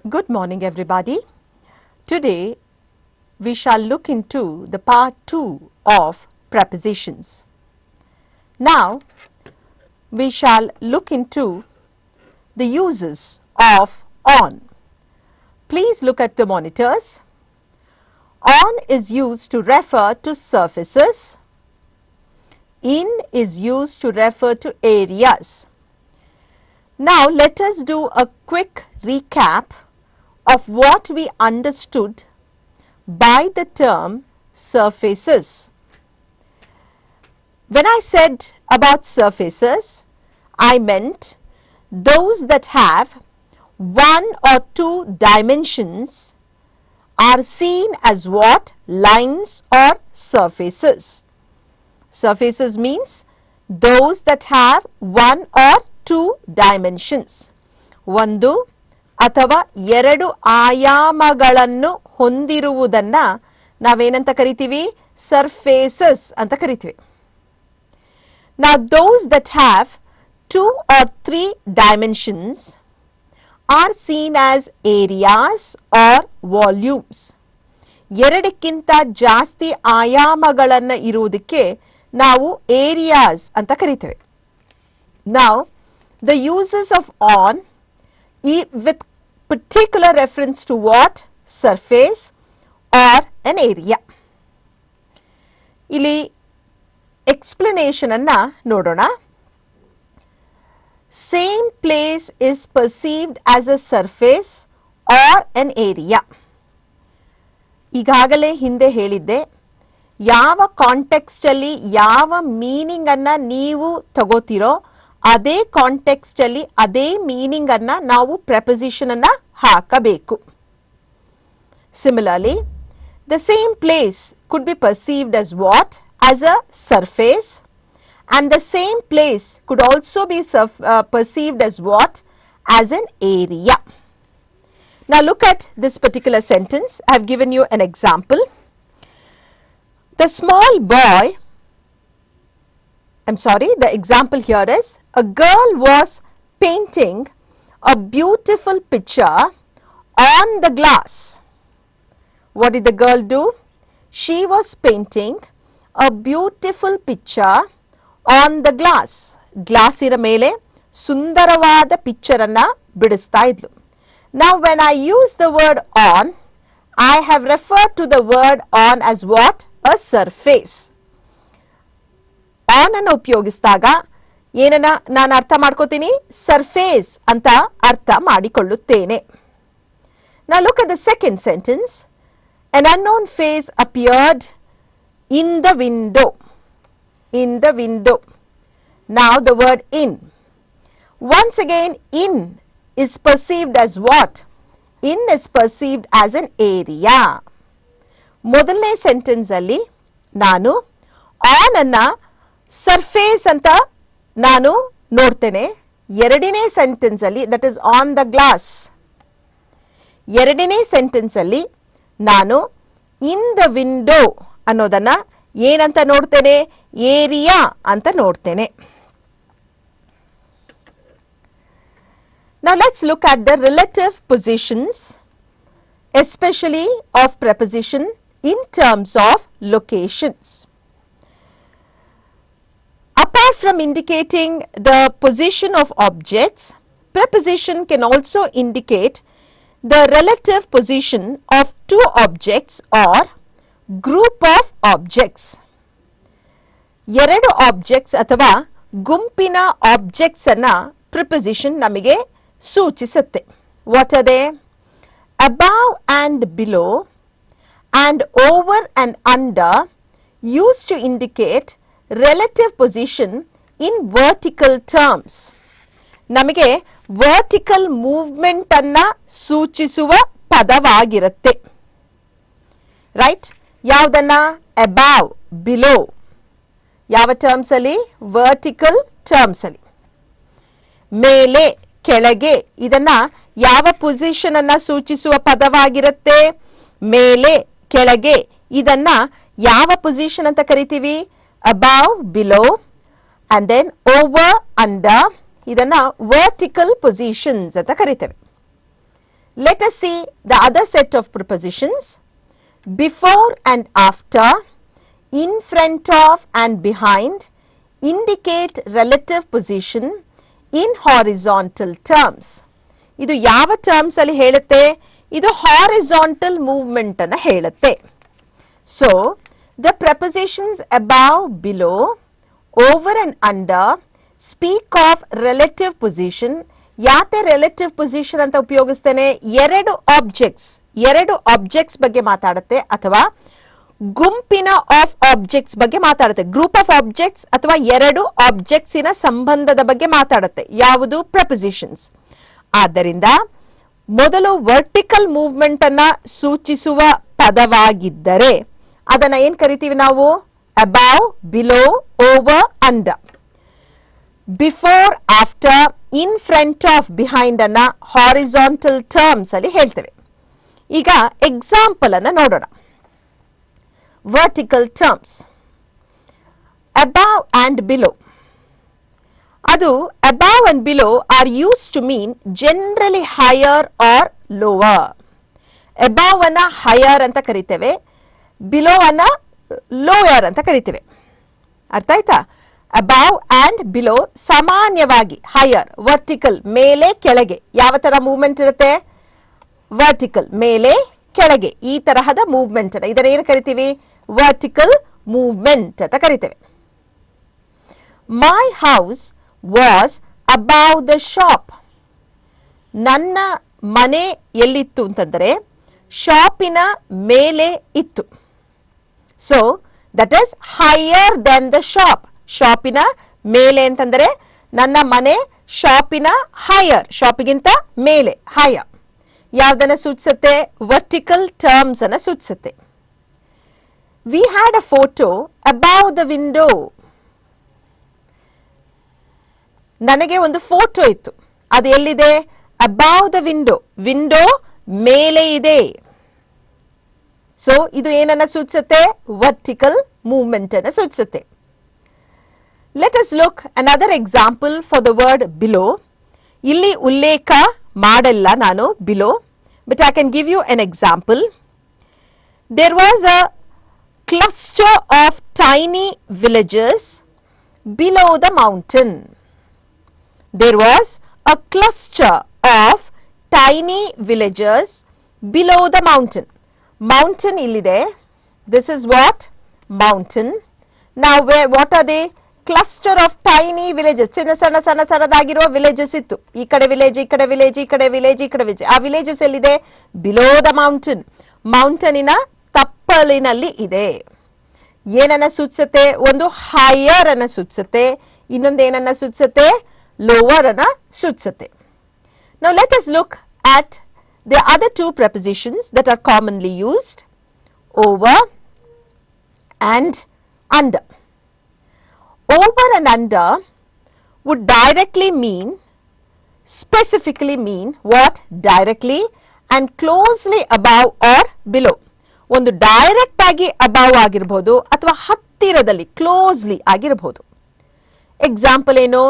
Good morning, everybody. Today we shall look into the part 2 of prepositions. Now we shall look into the uses of on. Please look at the monitors. On is used to refer to surfaces. In is used to refer to areas. Now let us do a quick recap of what we understood by the term surfaces. When I said about surfaces, I meant those that have one or two dimensions are seen as what? Lines or surfaces. Surfaces means those that have one or two dimensions. ಒಂದು ಅಥವಾ ಎರಡು ಆಯಾಮಗಳನ್ನು ಹೊಂದಿರುವುದನ್ನ ನಾವೇನಂತ ಕರಿತೀವಿ? Surfaces ಅಂತ ಕರಿತೀವಿ. Now those that have 2 or 3 dimensions are seen as areas or volumes. ಎರಡಕ್ಕಿಂತ ಜಾಸ್ತಿ ಆಯಾಮಗಳನ್ನು ಇರುವುದಕ್ಕೆ ನಾವು areas ಅಂತ ಕರಿತೇವೆ. Now the uses of on with particular reference to what? Surface or an area. ಇಲ್ಲಿ explanation ಅನ್ನ ನೋಡೋಣ. Same place is perceived as a surface or an area. ಈಗಾಗಲೇ ಹಿಂದೆ ಹೇಳಿದ್ದೆ, ಯಾವ ಕಾಂಟೆಕ್ಸ್ಟ್ ಅಲ್ಲಿ ಯಾವ ಮೀನಿಂಗ್ ಅನ್ನ ನೀವು ತಗೋತಿರೋ ಅದೇ ಕಾಂಟೆಕ್ಸ್ಟ್ ಅಲ್ಲಿ ಅದೇ ಮೀನಿಂಗ್ ಅನ್ನ ನಾವು preposition ಅನ್ನ ಹಾಕಬೇಕು. Similarly, the same place could be perceived as what? As a surface, and the same place could also be perceived as what? As an area. Now look at this particular sentence. I have given you an example. The small boy, the example here is a girl was painting a beautiful picture on the glass. What did the girl do? She was painting a beautiful picture on the glass. ಗ್ಲಾಸಿನ ಮೇಲೆ ಸುಂದರವಾದ picture ಅನ್ನ ಬಿಡಿಸ್ತಾ ಇದ್ಲು. Now when I use the word on, I have referred to the word on as what? A surface. On ಅನ್ನು ಉಪಯೋಗಿಸಿದಾಗ ಏನನ್ನ ನಾನು ಅರ್ಥ ಮಾಡ್ಕೋತೀನಿ? Surface ಅಂತ ಅರ್ಥ ಮಾಡಿಕೊಳ್ಳುತ್ತೇನೆ. Now look at the second sentence. An unknown face appeared in the window. In the window. Now the word in. Once again, in is perceived as what? In is perceived as an area. ಮೊದಲನೇ sentence ಅಲ್ಲಿ ನಾನು on ಅನ್ನ surface ಅಂತ ನಾನು ನೋಡ್ತೇನೆ. ಎರಡನೇ sentence ಅಲ್ಲಿ that is on the glass. ಎರಡನೇ ಸೆಂಟೆನ್ಸ್ ಅಲ್ಲಿ ನಾನು ಇನ್ ದ ವಿಂಡೋ ಅನ್ನೋದನ್ನ ಏನಂತ ನೋಡ್ತೇನೆ? ಏರಿಯಾ ಅಂತ ನೋಡ್ತೇನೆ. Now let's look at the relative positions, especially of preposition in terms of locations. Apart from indicating the position of objects, preposition can also indicate the relative position of two objects or group of objects. ಎರಡು objects ಅಥವಾ ಗುಂಪಿನ objects ಅನ್ನ preposition ನಮಗೆ ಸೂಚಿಸುತ್ತೆ. What are they? Above and below and over and under used to indicate relative position in vertical terms. ನಮಗೆ vertical movement ಅನ್ನ ಸೂಚಿಸುವ ಪದವಾಗಿರುತ್ತೆ. Right? ಯಾವುದನ್ನ? Above, below. ಯಾವ ಟರ್ಮ್ಸ್ ಅಲ್ಲಿ? vertical terms ಅಲ್ಲಿ. ಮೇಲೆ, ಕೆಳಗೆ ಇದನ್ನ ಯಾವ ಪೊಸಿಷನ್ ಅನ್ನ ಸೂಚಿಸುವ ಪದವಾಗಿರುತ್ತೆ? ಮೇಲೆ, ಕೆಳಗೆ ಇದನ್ನ ಯಾವ ಪೊಸಿಷನ್ ಅಂತ ಕರಿತೀವಿ? above, below, and then over, under ಇದನ್ನ vertical positions ಅಂತ ಕರಿತೇವೆ. Let us see the other set of prepositions. Before and after, in front of and behind, indicate relative position in horizontal terms. ಇದು ಯಾವ terms ಅಲ್ಲಿ ಹೇಳುತ್ತೆ? ಇದು horizontal movement ಅನ್ನು ಹೇಳುತ್ತೆ. So the prepositions above, below, over and under speak of relative position. ಯಾತೆ relative position ಅಂತ ಉಪಯೋಗಿಸ್ತೇನೆ? ಎರಡು ಆಬ್ಜೆಕ್ಟ್ಸ್ ಬಗ್ಗೆ ಮಾತಾಡುತ್ತೆ ಅಥವಾ ಗುಂಪಿನ ಆಫ್ ಆಬ್ಜೆಕ್ಟ್ಸ್ ಬಗ್ಗೆ ಮಾತಾಡುತ್ತೆ. ಗ್ರೂಪ್ ಆಫ್ ಆಬ್ಜೆಕ್ಟ್ಸ್ ಅಥವಾ ಎರಡು ಆಬ್ಜೆಕ್ಟ್ಸಿನ ಸಂಬಂಧದ ಬಗ್ಗೆ ಮಾತಾಡುತ್ತೆ. ಯಾವುದು? ಪ್ರಪೊಸಿಷನ್ಸ್. ಆದ್ದರಿಂದ ಮೊದಲು ವರ್ಟಿಕಲ್ ಮೂವ್ಮೆಂಟ್ ಅನ್ನ ಸೂಚಿಸುವ ಪದವಾಗಿದ್ದರೆ ಅದನ್ನ ಏನ್ ಕರಿತೀವಿ ನಾವು? Above, below, over, under. Before, after, in front of, behind ಅನ್ನ ಹಾರಿಜಾಂಟಲ್ ಟರ್ಮ್ಸ್ ಅಲ್ಲಿ ಹೇಳ್ತೇವೆ. ಈಗ ಎಕ್ಸಾಂಪಲ್ ಅನ್ನ ನೋಡೋಣ. Vertical terms. Above and below. ಅದು above and below are use to mean generally higher or lower. Above ಅನ್ನ ಹೈಯರ್ ಅಂತ ಕರಿತೇವೆ, ಬಿಲೋ ಅನ್ನ ಲೋಯರ್ ಅಂತ ಕರಿತೇವೆ. ಅರ್ಥ ಆಯ್ತಾ? ಅಬೌವ್ ಅಂಡ್ ಬಿಲೋ ಸಾಮಾನ್ಯವಾಗಿ ಹೈಯರ್, ವರ್ಟಿಕಲ್, ಮೇಲೆ ಕೆಳಗೆ. ಯಾವ ತರ ಮೂವ್ಮೆಂಟ್ ಇರುತ್ತೆ? ವರ್ಟಿಕಲ್, ಮೇಲೆ ಕೆಳಗೆ, ಈ ತರಹದ ಮೂವ್ಮೆಂಟ್ ಅನ್ನ ಇದನ್ನ ಏನು ಕರಿತೀವಿ? ವರ್ಟಿಕಲ್ ಮೂವ್ಮೆಂಟ್ ಅಂತ ಕರಿತೇವೆ. My house was above the shop. ನನ್ನ ಮನೆ ಎಲ್ಲಿತ್ತು ಅಂತಂದ್ರೆ ಶಾಪಿನ ಮೇಲೆ ಇತ್ತು. So that is higher then the shop. ಶಾಪಿನ ಮೇಲೆ ಅಂತಂದ್ರೆ ನನ್ನ ಮನೆ ಶಾಪಿನ ಹೈಯರ್, ಶಾಪಿಗಿಂತ ಮೇಲೆ, ಹೈಯರ್. ಯಾವ್ದನ್ನ ಸೂಚಿಸುತ್ತೆ? ವರ್ಟಿಕಲ್ ಟರ್ಮ್ಸ್ ಅನ್ನ ಸೂಚಿಸುತ್ತೆ. We had a photo above the window. ನನಗೆ ಒಂದು ಫೋಟೋ ಇತ್ತು, ಅದು ಎಲ್ಲಿದೆ? ಅಬೌವ್ ದ ವಿಂಡೋ, ವಿಂಡೋ ಮೇಲೆ ಇದೆ. ಸೊ ಇದು ಏನನ್ನ ಸೂಚಿಸುತ್ತೆ? ವರ್ಟಿಕಲ್ ಮೂವ್ಮೆಂಟ್ ಅನ್ನ ಸೂಚಿಸುತ್ತೆ. Let us look another example for the word below. ಇಲ್ಲಿ ಉಲ್ಲೇಖ ಮಾಡಲ್ಲ ನಾನು below, but I can give you an example. There was a cluster of tiny villages below the mountain. There was a cluster of tiny villages below the mountain. Mountain illide. This is what? Mountain. Now what are they? Cluster of tiny villages. ಸಣ್ಣದಾಗಿರುವ villages ಇತ್ತು. ಈ ಕಡೆ village, ಈ ಕಡೆ village, ಈ ಕಡೆ village, ಈ ಕಡೆ village. ಆ villages ಎಲ್ಲಿದೆ? Below the mountain. ಮೌಂಟೇನಿನ ತಪ್ಪಲಿನಲ್ಲಿ ಇದೆ. ಏನನ್ನ ಸೂಚಿಸುತ್ತೆ? ಒಂದು ಹೈಯರ್ ಅನ್ನ ಸೂಚಿಸುತ್ತೆ, ಇನ್ನೊಂದು ಏನನ್ನ ಸೂಚಿಸುತ್ತೆ? lower ಅನ್ನ ಸೂಚಿಸುತ್ತೆ. Now let us look at the other two prepositions that are commonly used, over and under. Over and under would directly mean, specifically mean what? Directly and closely above or below. ಒಂದು direct ಆಗಿ above ಆಗಿರಬಹುದು ಅಥವಾ ಹತ್ತಿರದಲ್ಲಿ closely ಆಗಿರಬಹುದು. Example ಏನು?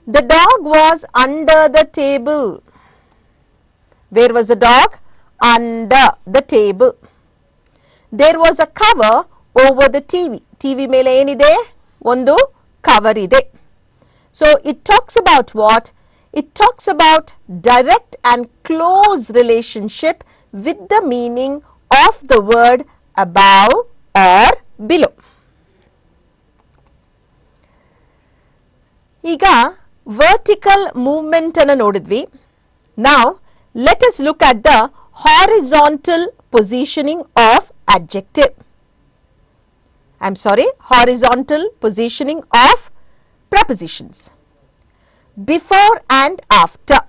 The dog was under the table. Where was the dog? Under the table. There was a cover over the TV. TV ಮೇಲೆ ಏನಿದೆ? ಒಂದು ಕವರ್ ಇದೆ. So it talks about what? It talks about direct and close relationship with the meaning of the word above or below. ಈಗ vertical movement ಅನ್ನು ನೋಡಿದ್ವಿ. Now let us look at the horizontal positioning of adjective. I'm sorry, horizontal positioning of prepositions. Before and after.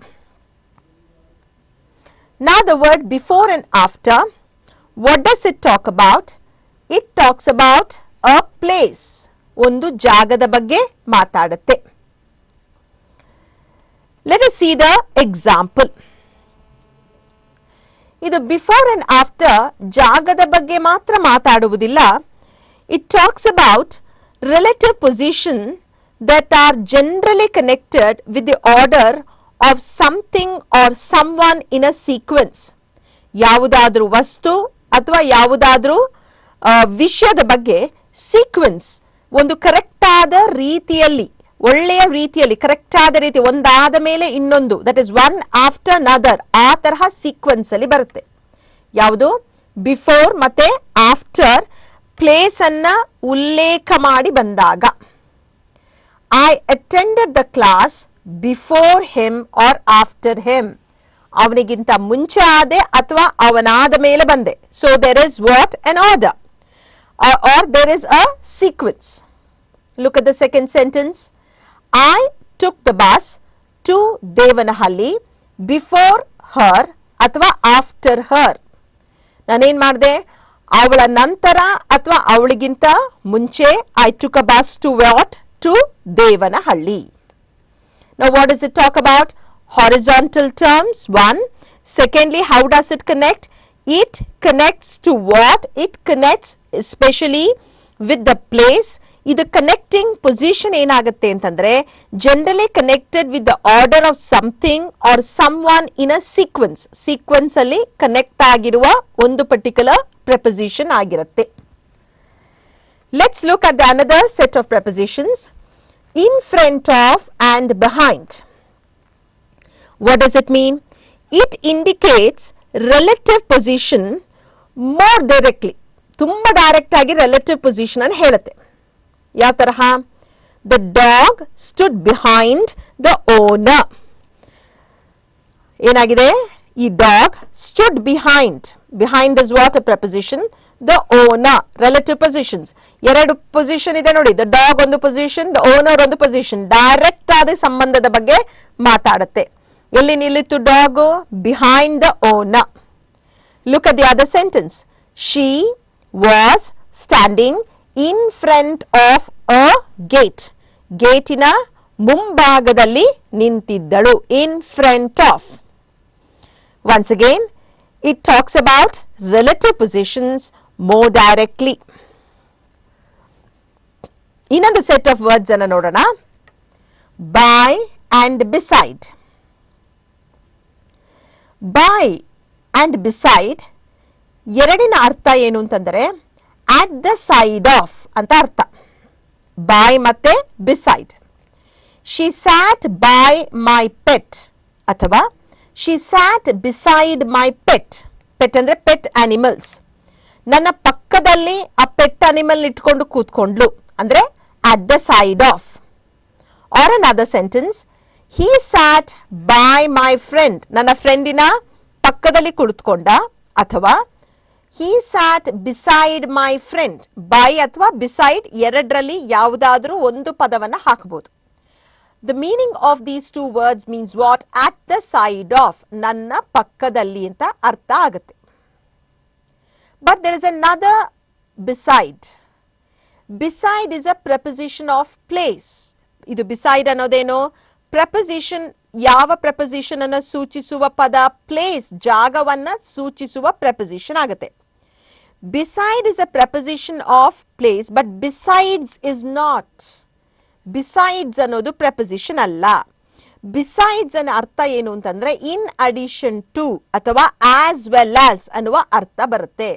Now the word before and after, what does it talk about? It talks about a place. ಒಂದು ಜಾಗದ ಬಗ್ಗೆ ಮಾತಾಡುತ್ತೆ. Let us see the example. ಇದು before and after ಜಾಗದ ಬಗ್ಗೆ ಮಾತ್ರ ಮಾತಾಡುವುದಿಲ್ಲ. It talks about relative position that are generally connected with the order of something or someone in a sequence. ಯಾವುದಾದ್ರೂ ವಸ್ತು ಅಥವಾ ಯಾವುದಾದ್ರೂ ವಿಷಯದ ಬಗ್ಗೆ ಸೀಕ್ವೆನ್ಸ್ ಒಂದು ಕರೆಕ್ಟ್ ಆದ ರೀತಿಯಲ್ಲಿ, ಒಳ್ಳೆಯ ರೀತಿಯಲ್ಲಿ, ಕರೆಕ್ಟ್ ಆದ ರೀತಿ ಒಂದಾದ ಮೇಲೆ ಇನ್ನೊಂದು, ದಟ್ ಇಸ್ ಒನ್ ಆಫ್ಟರ್ ನದರ್, ಆ ತರಹ ಸೀಕ್ವೆನ್ಸ್ ಅಲ್ಲಿ ಬರುತ್ತೆ. ಯಾವುದು? ಬಿಫೋರ್ ಮತ್ತೆ ಆಫ್ಟರ್ ಪ್ಲೇಸ್ ಅನ್ನ ಉಲ್ಲೇಖ ಮಾಡಿ ಬಂದಾಗ. I attended the class before him or after him. ಅವನಿಗಿಂತ ಮುಂಚೆ ಆದೆ ಅಥವಾ ಅವನಾದ ಮೇಲೆ ಬಂದೆ. So there is what? an order or there is a sequence. Look at the second sentence. I took the bus to Devanahalli before her ಅಥವಾ after her. ನಾನೇನ್ ಮಾಡಿದೆ? ಅವಳ ನಂತರ ಅಥವಾ ಅವಳಿಗಿಂತ ಮುಂಚೆ. I took a bus to what? To Devanahalli. Now what does it talk about? Horizontal terms, one. Secondly, how does it connect? It connects to what? It connects especially with the place. ಇದು connecting position ಏನಾಗುತ್ತೆ ಅಂತಂದ್ರೆ generally connected with the order of something or some one in a sequence. Sequence ಅಲ್ಲಿ connect ಆಗಿರುವ ಒಂದು particular preposition ಆಗಿರುತ್ತೆ. Let's look at the another set of prepositions. In front of and behind. What does it mean? It indicates relative position more directly. ತುಂಬಾ direct ಆಗಿ relative position ಅನ್ನು ಹೇಳುತ್ತೆ. ಯಾವ ತರಹ? The dog stood behind the owner. ಏನಾಗಿದೆ? ಈ dog stood behind. Behind is what? A preposition. The owner. Relative positions. ಎರಡು position ಇದೆ ನೋಡಿ. The dog ಒಂದು ಪೊಸಿಷನ್, the owner ಒಂದು ಪೊಸಿಷನ್. ಡೈರೆಕ್ಟ್ ಆದ ಸಂಬಂಧದ ಬಗ್ಗೆ ಮಾತಾಡುತ್ತೆ. ಎಲ್ಲಿ ನಿಲ್ಲಿತು dog? Behind the owner. Look at the other sentence. She was standing in front of a gate. ಗೇಟಿನ ಮುಂಭಾಗದಲ್ಲಿ ನಿಂತಿದ್ದಳು. In front of. Once again it talks about relative positions more directly. ಇನ್ನೊಂದು ಸೆಟ್ ಆಫ್ ವರ್ಡ್ಸ್ ಅನ್ನು ನೋಡೋಣ. By and beside. By and beside ಎರಡಿನ ಅರ್ಥ ಏನು ಅಂತಂದರೆ ಅಟ್ ದ ಸೈಡ್ ಆಫ್ ಅಂತ ಅರ್ಥ. ಬೈ ಮತ್ತೆ beside. She sat by my pet ಅಥವಾ she sat beside my pet. Pet ಅಂದ್ರೆ ಪೆಟ್ ಆನಿಮಲ್ಸ್. ನನ್ನ ಪಕ್ಕದಲ್ಲಿ ಆ ಪೆಟ್ ಅನಿಮಲ್ ಇಟ್ಕೊಂಡು ಕೂತ್ಕೊಂಡ್ಲು ಅಂದ್ರೆ at the side of. Or another sentence. He sat by my friend. ನನ್ನ ಫ್ರೆಂಡಿನ ಪಕ್ಕದಲ್ಲಿ ಕುಳಿತುಕೊಂಡ ಅಥವಾ he sat beside my friend. by ಅಥವಾ beside ಎರಡರಲ್ಲಿ ಯಾವುದಾದರೂ ಒಂದು ಪದವನ್ನು ಹಾಕಬಹುದು. The meaning of these two words means what? At the side of. ನನ್ನ ಪಕ್ಕದಲ್ಲಿ ಅಂತ ಅರ್ಥ ಆಗುತ್ತೆ. But there is another beside. Beside is a preposition of place. ಇದು beside ಅನ್ನೋದೇನು? ಪ್ರಪೊಸಿಷನ್. ಯಾವ ಪ್ರಪೊಸಿಷನ್ ಅನ್ನು ಸೂಚಿಸುವ ಪದ? ಪ್ಲೇಸ್, ಜಾಗವನ್ನ ಸೂಚಿಸುವ ಪ್ರಪೊಸಿಷನ್ ಆಗುತ್ತೆ. Beside is a proposition of place, but besides is not. Besides ಅನ್ನೋದು ಪ್ರಪೊಸಿಷನ್ ಅಲ್ಲ. ಬಿಸೈಡ್ಸ್ ಅನ್ನ ಅರ್ಥ ಏನು ಅಂತಂದ್ರೆ ಇನ್ ಅಡಿಷನ್ ಟು ಅಥವಾ ಆಸ್ ವೆಲ್ ಆಸ್ ಅನ್ನುವ ಅರ್ಥ ಬರುತ್ತೆ.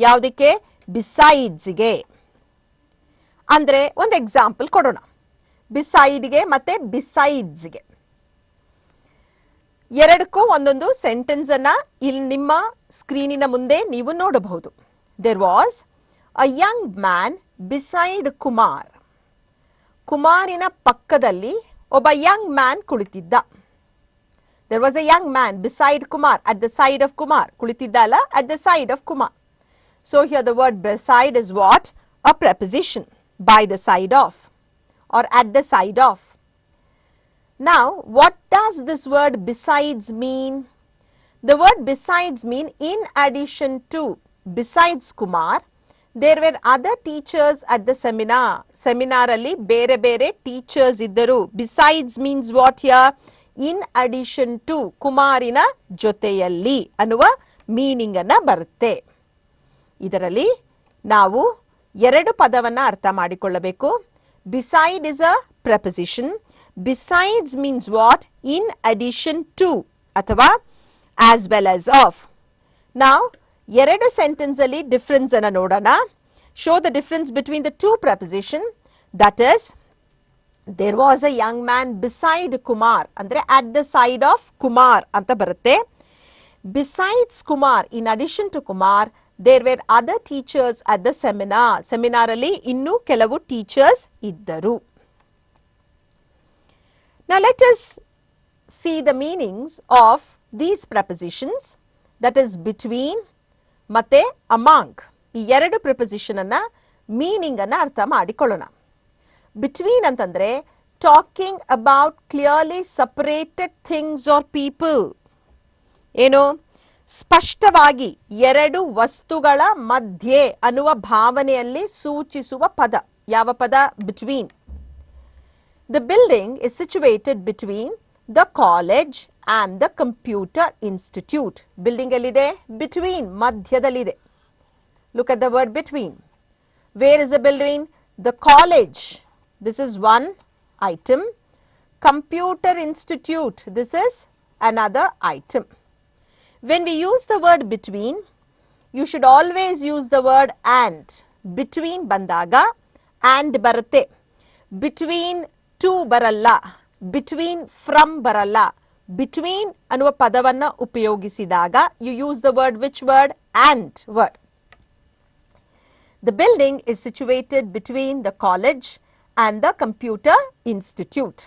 ಯಾವುದಕ್ಕೆ? ಬಿಸೈಡ್ಸ್ಗೆ. ಅಂದ್ರೆ ಒಂದು ಎಕ್ಸಾಂಪಲ್ ಕೊಡೋಣ. ಬಿಸೈಡ್ಗೆ ಮತ್ತೆ ಬಿಸೈಡ್ಸ್ಗೆ ಎರಡಕ್ಕೂ ಒಂದೊಂದು ಸೆಂಟೆನ್ಸ್ ಅನ್ನ ಇಲ್ಲಿ ನಿಮ್ಮ ಸ್ಕ್ರೀನಿನ ಮುಂದೆ ನೀವು ನೋಡಬಹುದು. There was a young man beside Kumar. ಕುಮಾರಿನ ಪಕ್ಕದಲ್ಲಿ ಒಬ್ಬ ಯಂಗ್ ಮ್ಯಾನ್ ಕುಳಿತಿದ್ದ. There was a young man beside Kumar. At the side of Kumar. ಕುಳಿತಿದ್ದ ಅಲ್ಲ, at the side of Kumar. So here the word beside is what? A preposition. By the side of or at the side of. Now what does this word besides mean? The word besides mean in addition to. Besides Kumar there were other teachers at the seminar. Seminar alli bere bere teachers iddaru. Besides means what here? In addition to. Kumarina joteyalli annuva meaning anna barutte. ಇದರಲ್ಲಿ ನಾವು ಎರಡು ಪದವನ್ನ ಅರ್ಥ ಮಾಡಿಕೊಳ್ಳಬೇಕು. Beside is a preposition. Besides means what? In addition to ಅಥವಾ as well as of. Now, ಎರಡು sentence ಅಲ್ಲಿ difference ಅನ್ನು ನೋಡೋಣ. Show the difference between the two preposition. That is, there was a young man beside Kumar. ಅಂದರೆ at the side of Kumar ಅಂತ ಬರುತ್ತೆ. Besides Kumar, in addition to Kumar, there were other teachers at the seminar. Seminar ಅಲ್ಲಿ ಇನ್ನೂ ಕೆಲವು teachers ಇದ್ದರು. Now let us see the meanings of these prepositions, that is between ಮತ್ತೆ among. ಈ ಎರಡು preposition ಅನ್ನ meaning ಅನ್ನ ಅರ್ಥ ಮಾಡಿಕೊಳ್ಳೋಣ. Between ಅಂತಂದ್ರೆ talking about clearly separated things or people. ಏನು? ಸ್ಪಷ್ಟವಾಗಿ ಎರಡು ವಸ್ತುಗಳ ಮಧ್ಯೆ ಅನ್ನುವ ಭಾವನೆಯಲ್ಲಿ ಸೂಚಿಸುವ ಪದ. ಯಾವ ಪದ? Between. The building is situated between the college and the computer institute. Building ಎಲ್ಲಿದೆ? Between, ಮಧ್ಯದಲ್ಲಿದೆ. Look at the word between. Where is the building? The college. This is one item. Computer institute. This is another item. When we use the word between, you should always use the word and. Between ಬಂದಾಗ and ಬರುತ್ತೆ. Between to ಬರಲ್ಲ. Between from ಬರಲ್ಲ. Between ಅನ್ನುವ ಪದವನ್ನು ಉಪಯೋಗಿಸಿದಾಗ you use the word, which word? And word. The building is situated between the college and the computer institute.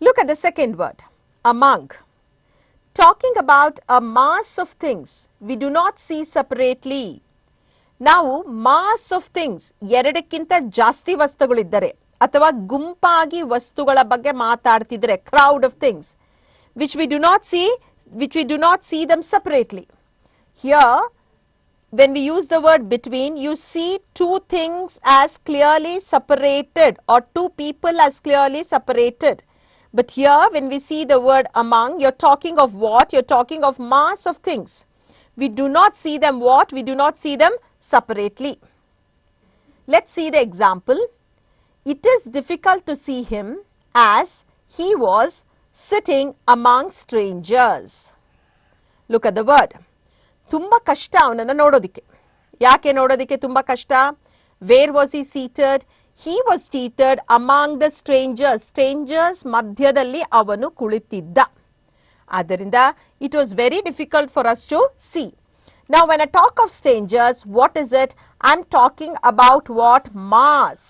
Look at the second word, among. Talking about a mass of things we do not see separately. ನಾವು mass of things, ಎರಡಕ್ಕಿಂತ ಜಾಸ್ತಿ ವಸ್ತುಗಳಿದ್ದರೆ ಅಥವಾ ಗುಂಪಾಗಿ ವಸ್ತುಗಳ ಬಗ್ಗೆ ಮಾತಾಡ್ತಿದ್ರೆ, crowd of things which we do not see them separately. Here, when we use the word between, you see two things as clearly separated or two people as clearly separated. But here, when we see the word among, you're talking of what? You're talking of mass of things. We do not see them what? We do not see them separately. Let's see the example. It is difficult to see him as he was sitting among strangers. Look at the word. ತುಂಬ ಕಷ್ಟ ಅವನನ್ನು ನೋಡೋದಿಕ್ಕೆ. ಯಾಕೆ ನೋಡೋದಿಕ್ಕೆ ತುಂಬ ಕಷ್ಟ? Where was he seated? He was seated among the strangers. Strangers ಮಧ್ಯದಲ್ಲಿ ಅವನು ಕುಳಿತಿದ್ದ. ಆದ್ದರಿಂದ it was very difficult for us to see. Now when I talk of strangers, what is it? I'm talking about what? Mass.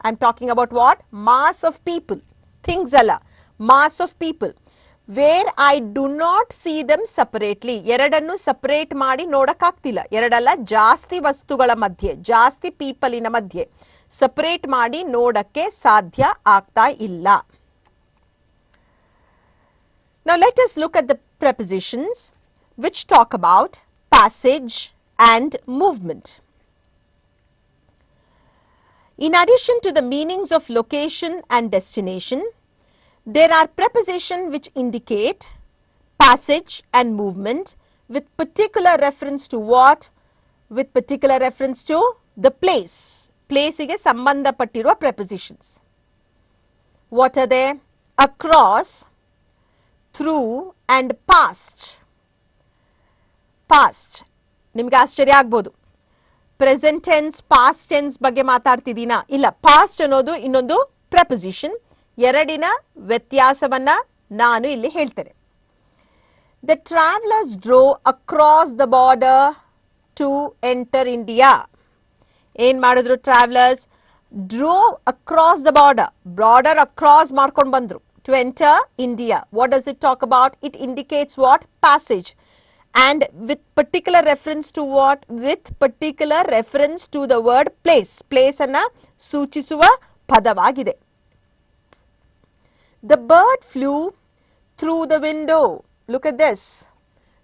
I'm talking about what? Mass of people. Things ಅಲ್ಲ. Mass of people. Where I do not see them separately. ಎರಡನ್ನು separate ಮಾಡಿ ನೋಡಕ್ಕಾಗ್ತಿಲ್ಲ. ಎರಡಲ್ಲ, ಜಾಸ್ತಿ ವಸ್ತುಗಳ ಮಧ್ಯೆ, ಜಾಸ್ತಿ ಪೀಪಲಿನ ಮಧ್ಯೆ separate ಮಾಡಿ ನೋಡಕ್ಕೆ ಸಾಧ್ಯ ಆಗ್ತಾ ಇಲ್ಲ. Now let us look at the prepositions which talk about passage and movement. In addition to the meanings of location and destination, there are prepositions which indicate passage and movement with particular reference to what? With particular reference to the place. Place ಗೆ ಸಂಬಂಧಪಟ್ಟಿರುವ prepositions. What are they? Across, through and past. Past. ನಿಮಗೆ ಆಶ್ಚರ್ಯ ಆಗ್ಬೋದು. Present tense, past tense ಬಗ್ಗೆ ಮಾತಾಡ್ತಿದ್ದೀನಾ? ಇಲ್ಲ. Past ಅನ್ನೋದು ಇನ್ನೊಂದು preposition. ಎರಡಿನ ವ್ಯತ್ಯಾಸವನ್ನ ನಾನು ಇಲ್ಲಿ ಹೇಳ್ತೇನೆ. The travelers drove across the border to enter India. ಏನ್ ಮಾಡಿದ್ರು travelers? Drove across the border. Border across ಮಾಡ್ಕೊಂಡು ಬಂದ್ರು. To enter India. What does it talk about? It indicates what? Passage. And with particular reference to what? With particular reference to the word place. Place ಅನ್ನ ಸೂಚಿಸುವ ಪದವಾಗಿದೆ. The bird flew through the window. Look at this.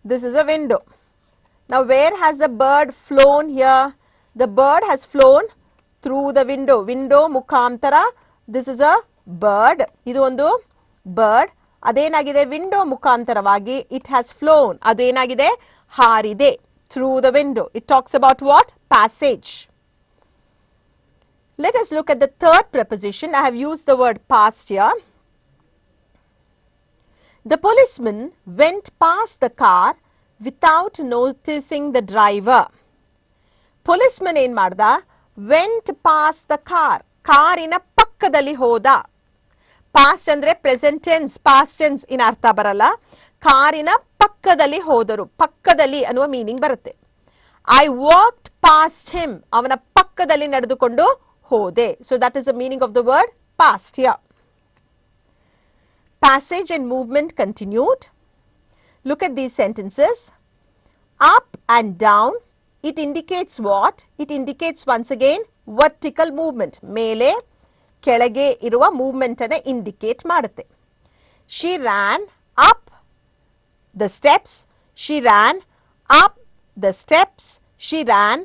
This is a window. Now where has the bird flown here? The bird has flown through the window. Window ಮುಖಾಂತರ. This is a bird. ಇದು ಒಂದು bird. ಅದೇನಾಗಿದೆ? Window ಮುಖಾಂತರವಾಗಿ it has flown. ಅದು ಏನಾಗಿದೆ? ಹಾರಿದೆ. Through the window. It talks about what? Passage. Let us look at the third preposition. I have used the word past here. The policeman went past the car without noticing the driver. Policeman ಏನು ಮಾಡ್ದ? Went past the car. ಕಾರಿನ ಪಕ್ಕದಲ್ಲಿ ಹೋದ. Past ಅಂದ್ರೆ present tense, past tense ಇನ್ ಅರ್ಥ ಬರಲ್ಲ. ಕಾರಿನ ಪಕ್ಕದಲ್ಲಿ ಹೋದರು. ಪಕ್ಕದಲ್ಲಿ ಅನ್ನುವ ಮೀನಿಂಗ್ ಬರುತ್ತೆ. I walked past him. ಅವನ ಪಕ್ಕದಲ್ಲಿ ನಡೆದುಕೊಂಡು ಹೋದೆ. So that is the meaning of the word past here. Passage and movement continued. Look at these sentences. Up and down. It indicates what? It indicates once again vertical movement. ಮೇಲೆ ಕೆಳಗೆ ಇರುವ movement ಅನ್ನು indicate ಮಾಡುತ್ತೆ. She ran up the steps. She ran up the steps. She ran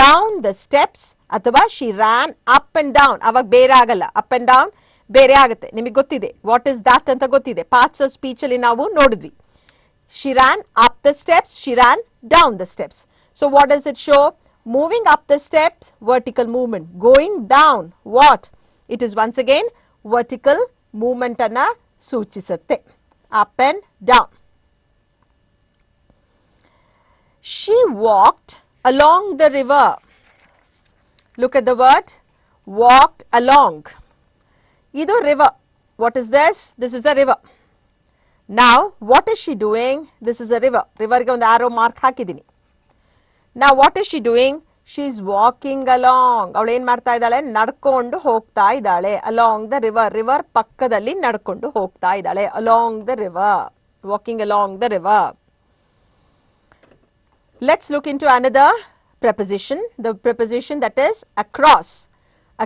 down the steps. ಅಥವಾ she ran up and down. ಅವಾಗ ಬೇರೆ ಆಗಲ್ಲ. Up and down ಬೇರೆ ಆಗುತ್ತೆ. ನಿಮಗೆ ಗೊತ್ತಿದೆ. What is that ಅಂತ ಗೊತ್ತಿದೆ. Parts of speech ಅಲ್ಲಿ ನಾವು ನೋಡಿದ್ವಿ. She ran up the steps. She ran down the steps. So what does it show? Moving up the steps, vertical movement. Going down, what? It is once again vertical movement ಅನ್ನ ಸೂಚಿಸುತ್ತೆ. Up and down. She walked along the river. Look at the word walked along. Idu river. What is this? This is a river. Now what is she doing? This is a river. River ge ಒಂದು arrow mark ಹಾಕಿದ್ದೀನಿ. Now what is she doing? She is walking along. ಅವಳು ಏನು ಮಾಡ್ತಾ ಇದ್ದಾಳೆ? ನಡ್ಕೊಂಡು ಹೋಗ್ತಾ ಇದ್ದಾಳೆ. Along the river. River ಪಕ್ಕದಲ್ಲಿ ನಡ್ಕೊಂಡು ಹೋಗ್ತಾ ಇದ್ದಾಳೆ. Along the river. Walking along the river. Let's look into another preposition. The preposition that is across.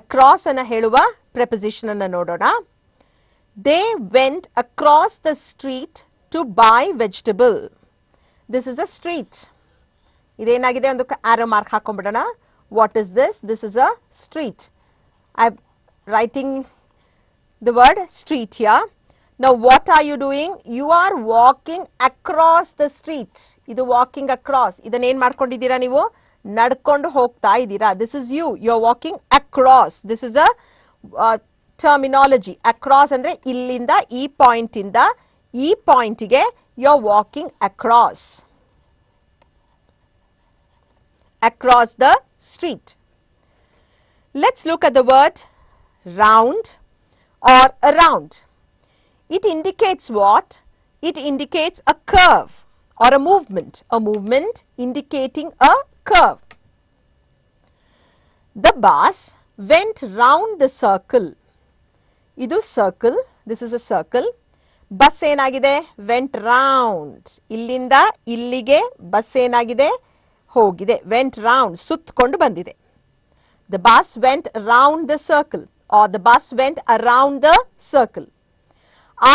Across ಅನ್ನು ಹೇಳುವ preposition ಅನ್ನು ನೋಡೋಣ. They went across the street to buy vegetable. This is a street. ಇದೇನಾಗಿದೆ? ಒಂದು arrow mark ಹಾಕೊಂಡ್ಬಿಡೋಣ. What is this? This is a street. I'm writing the word street here. Now what are you doing? You are walking across the street. ಇದು walking across. ಇದನ್ನ ಏನು ಮಾಡ್ಕೊಂಡಿದ್ದೀರಾ ನೀವು? ನಡ್ಕೊಂಡು ಹೋಗ್ತಾ ಇದ್ದೀರಾ. This is you. You are walking across. This is a terminology. Across ಅಂದ್ರೆ ಇಲ್ಲಿಂದ ಈ ಪಾಯಿಂಟ್ ಇಂದ ಈ ಪಾಯಿಂಟಿಗೆ you are walking across. Across the street. Let's look at the word round or around. It indicates what? It indicates a curve or a movement. A movement indicating a curve. The bus went round the circle. Idu circle. This is a circle. Bus ಏನಾಗಿದೆ? Went round. ಇಲ್ಲಿಂದ ಇಲ್ಲಿಗೆ bus ಏನಾಗಿದೆ? ಹೋಗಿದೆ. Went round. ಸುತ್ತಕೊಂಡು ಬಂದಿದೆ. The bus went round the circle or the bus went around the circle.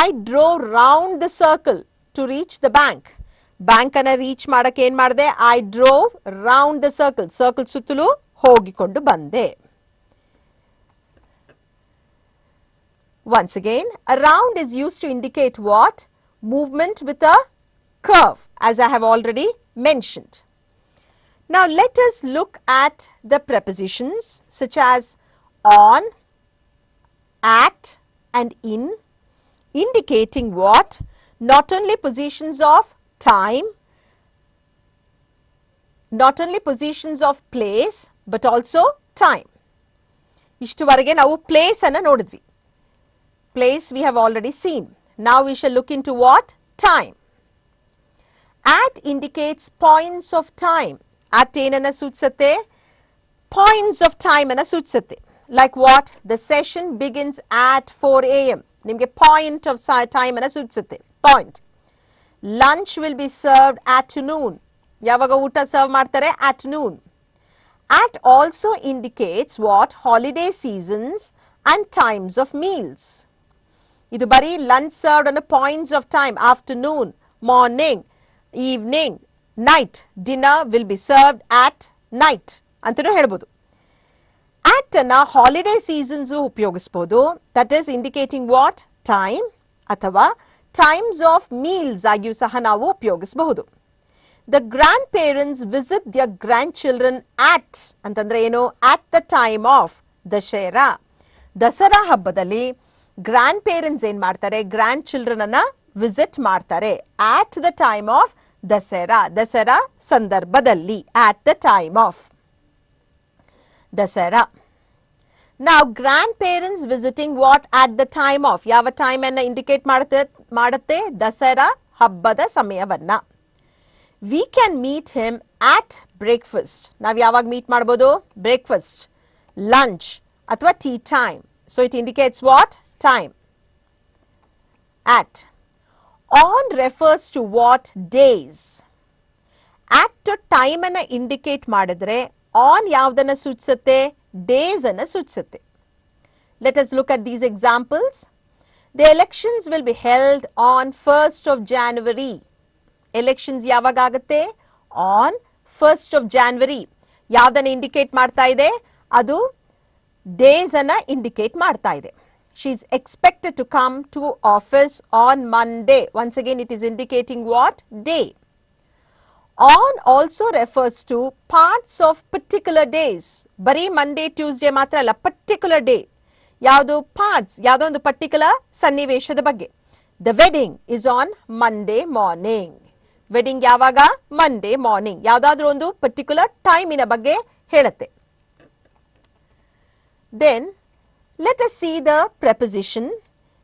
I drove round the circle to reach the bank. Bank ಅನ್ನು reach ಮಾಡಕ್ಕೆ ಏನು ಮಾಡಿದೆ? I drove round the circle. Circle ಸುತ್ತಲೂ ಹೋಗಿಕೊಂಡು ಬಂದೆ. Once again, around is used to indicate what? Movement with a curve, as I have already mentioned. Now let us look at the prepositions such as on, at and in, indicating what? Not only positions of time, not only positions of place, but also time. ಇಷ್ಟುವರೆಗೆ ನಾವು place ಅನ್ನು ನೋಡಿದ್ವಿ. Place we have already seen. Now we shall look into what? Time. At indicates points of time. At ಏನನ್ನ ಸೂಚಿಸುತ್ತೆ? Points of time ಅನ್ನು ಸೂಚಿಸುತ್ತೆ. Like what? The session begins at 4 a.m. ನಿಮಗೆ point of time ಅನ್ನು ಸೂಚಿಸುತ್ತೆ. Point. Lunch will be served at noon. ಯಾವಾಗ ಊಟ serve ಮಾಡ್ತಾರೆ? At noon. At also indicates what? Holiday seasons and times of meals. ಇದು ಬರೀ lunch served on the points of time. Afternoon, morning, evening, night. Dinner will be served at night. ಅಂತನೂ ಹೇಳ್ಬೋದು. At ಅನ್ನ holiday seasons ಉಪಯೋಗಿಸಬಹುದು. That is indicating what? Time ಅಥವಾ times of meals ಆಗಿಯೂ ಸಹ ನಾವು ಉಪಯೋಗಿಸಬಹುದು. The grandparents visit their grandchildren at ಅಂತಂದ್ರೆ ಏನು? At the time of Dussehra. Dasara ಹಬ್ಬದಲ್ಲಿ ಗ್ರ್ಯಾಂಡ್ ಪೇರೆಂಟ್ಸ್ ಏನ್ ಮಾಡ್ತಾರೆ, ಗ್ರ್ಯಾಂಡ್ ಚಿಲ್ಡ್ರನ್ ಅನ್ನ ವಿಸಿಟ್ ಮಾಡ್ತಾರೆ at the time of Dasara. Dasara ಸಂದರ್ಭದಲ್ಲಿ, at the time of Dasara. Now grandparents visiting what at the time of, ಯಾವ time ಅನ್ನ ಇಂಡಿಕೇಟ್ ಮಾಡುತ್ತೆ, ದಸರಾ ಹಬ್ಬದ ಸಮಯವನ್ನ. We can meet him at breakfast. ನಾವು ಯಾವಾಗ ಮೀಟ್ ಮಾಡ್ಬೋದು, ಬ್ರೇಕ್ಫಾಸ್ಟ್, ಲಂಚ್ ಅಥವಾ tea time. So it indicates what, time. At. On refers to what, days. At time ಅನ್ನ ಇಂಡಿಕೇಟ್ ಮಾಡಿದ್ರೆ on ಯಾವುದನ್ನ ಸೂಚಿಸುತ್ತೆ, days ಅನ್ನ ಸೂಚಿಸುತ್ತೆ. Let us look at these examples. The elections will be held on 1st of January. Elections ಯಾವಾಗ ಆಗುತ್ತೆ, on 1st of January. ಯಾವುದನ್ನ indicate ಮಾಡ್ತಾ ಇದೆ, ಅದು days ಅನ್ನ ಇಂಡಿಕೇಟ್ ಮಾಡ್ತಾ ಇದೆ. She is expected to come to office on Monday. Once again it is indicating what, day. On also refers to parts of particular days. ಬರೀ Monday Tuesday ಮಾತ್ರ ಅಲ್ಲ, ಪರ್ಟಿಕ್ಯುಲರ್ ಡೇ. ಯಾವುದು, ಪಾರ್ಟ್ಸ್, ಯಾವುದೋ ಒಂದು particular ಸನ್ನಿವೇಶದ ಬಗ್ಗೆ. The wedding is on Monday morning. Wedding ಯಾವಾಗ, Monday morning. ಯಾವುದಾದ್ರೂ ಒಂದು ಪರ್ಟಿಕ್ಯುಲರ್ ಟೈಮಿನ ಬಗ್ಗೆ ಹೇಳುತ್ತೆ. Then let us see the preposition